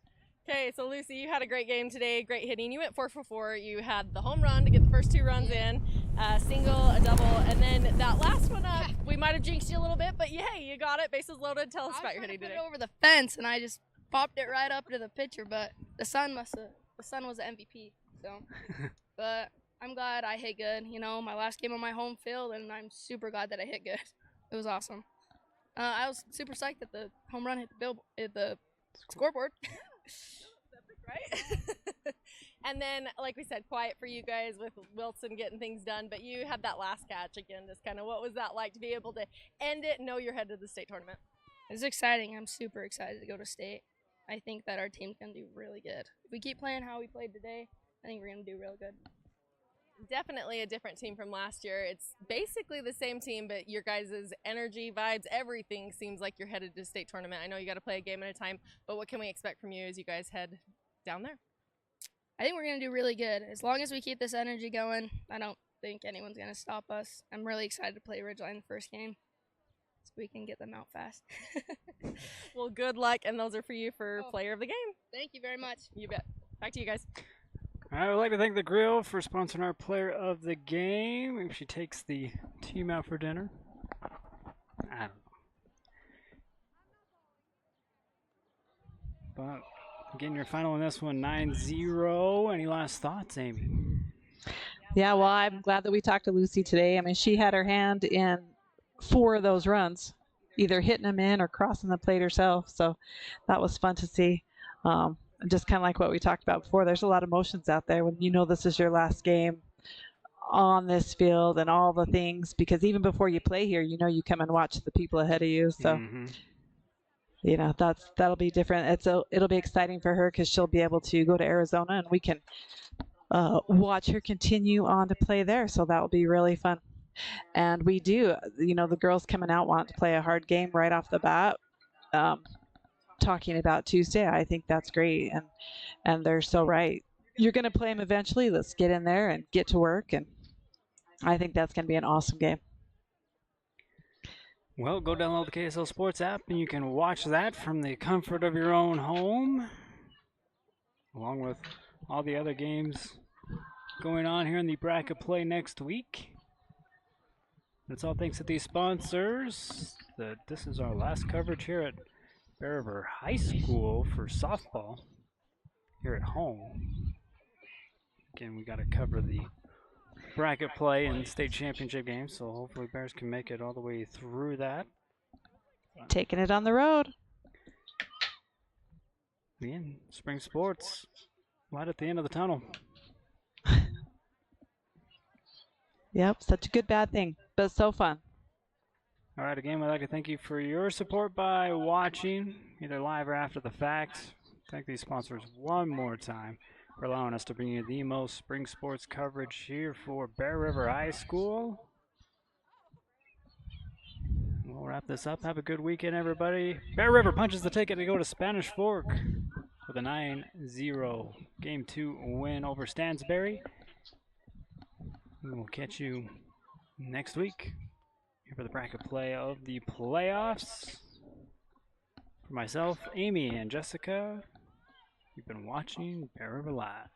Okay, so Lucy, you had a great game today, great hitting. You went 4 for 4. You had the home run to get the first 2 runs in, a single, a double, and then that last one up, we might have jinxed you a little bit, but yay, you got it. Bases loaded. Tell us about your hitting today. I put it over the fence, and I just popped it right up to the pitcher, but the sun was the MVP. So, but I'm glad I hit good. You know, my last game on my home field, and I'm super glad that I hit good. It was awesome. I was super psyched that the home run hit the scoreboard. Right? And then, like we said, quiet for you guys with Wilson getting things done, but you had that last catch again. Just kind of, what was that like to be able to end it and know you're headed to the state tournament? It's exciting. I'm super excited to go to state. I think that our team's going to do really good. If we keep playing how we played today, I think we're going to do real good. Definitely a different team from last year. It's basically the same team, but your guys' energy, vibes, everything seems like you're headed to state tournament. I know you got to play a game at a time, but what can we expect from you as you guys head down there? I think we're going to do really good. As long as we keep this energy going, I don't think anyone's going to stop us. I'm really excited to play Ridgeline the first game so we can get them out fast. Well, good luck, and those are for you for player of the game. Thank you very much. You bet. Back to you guys. I would like to thank the Grill for sponsoring our player of the game. Maybe she takes the team out for dinner. I don't know. But getting your final in this one, 9-0. Any last thoughts, Amy? Yeah, well, I'm glad that we talked to Lucy today. I mean, she had her hand in 4 of those runs, either hitting them in or crossing the plate herself. So that was fun to see. Just kind of like what we talked about before, there's a lot of emotions out there when you know this is your last game on this field and all the things, because even before you play here, you know you come and watch the people ahead of you. So, you know, that'll be different. It'll be exciting for her because she'll be able to go to Arizona and we can watch her continue on to play there. So that will be really fun. And we do, you know, the girls coming out want to play a hard game right off the bat. Talking about Tuesday, I think that's great, and they're so right. You're going to play them eventually. Let's get in there and get to work, and I think that's going to be an awesome game. Well, go download the KSL Sports app, and you can watch that from the comfort of your own home, along with all the other games going on here in the bracket play next week. That's all thanks to these sponsors. This is our last coverage here at Bear River High School for softball here at home. Again, we got to cover the bracket play and state championship games, so hopefully Bears can make it all the way through that. Taking it on the road. Again, spring sports, light at the end of the tunnel. Yep, such a good bad thing, but so fun. All right, again, we'd like to thank you for your support by watching, either live or after the fact. Thank these sponsors one more time. for allowing us to bring you the most spring sports coverage here for Bear River High School. We'll wrap this up. Have a good weekend, everybody. Bear River punches the ticket to go to Spanish Fork with a 9-0 Game 2 win over Stansbury. We will catch you next week here for the bracket play of the playoffs. For myself, Amy, and Jessica, you've been watching Bear River Live.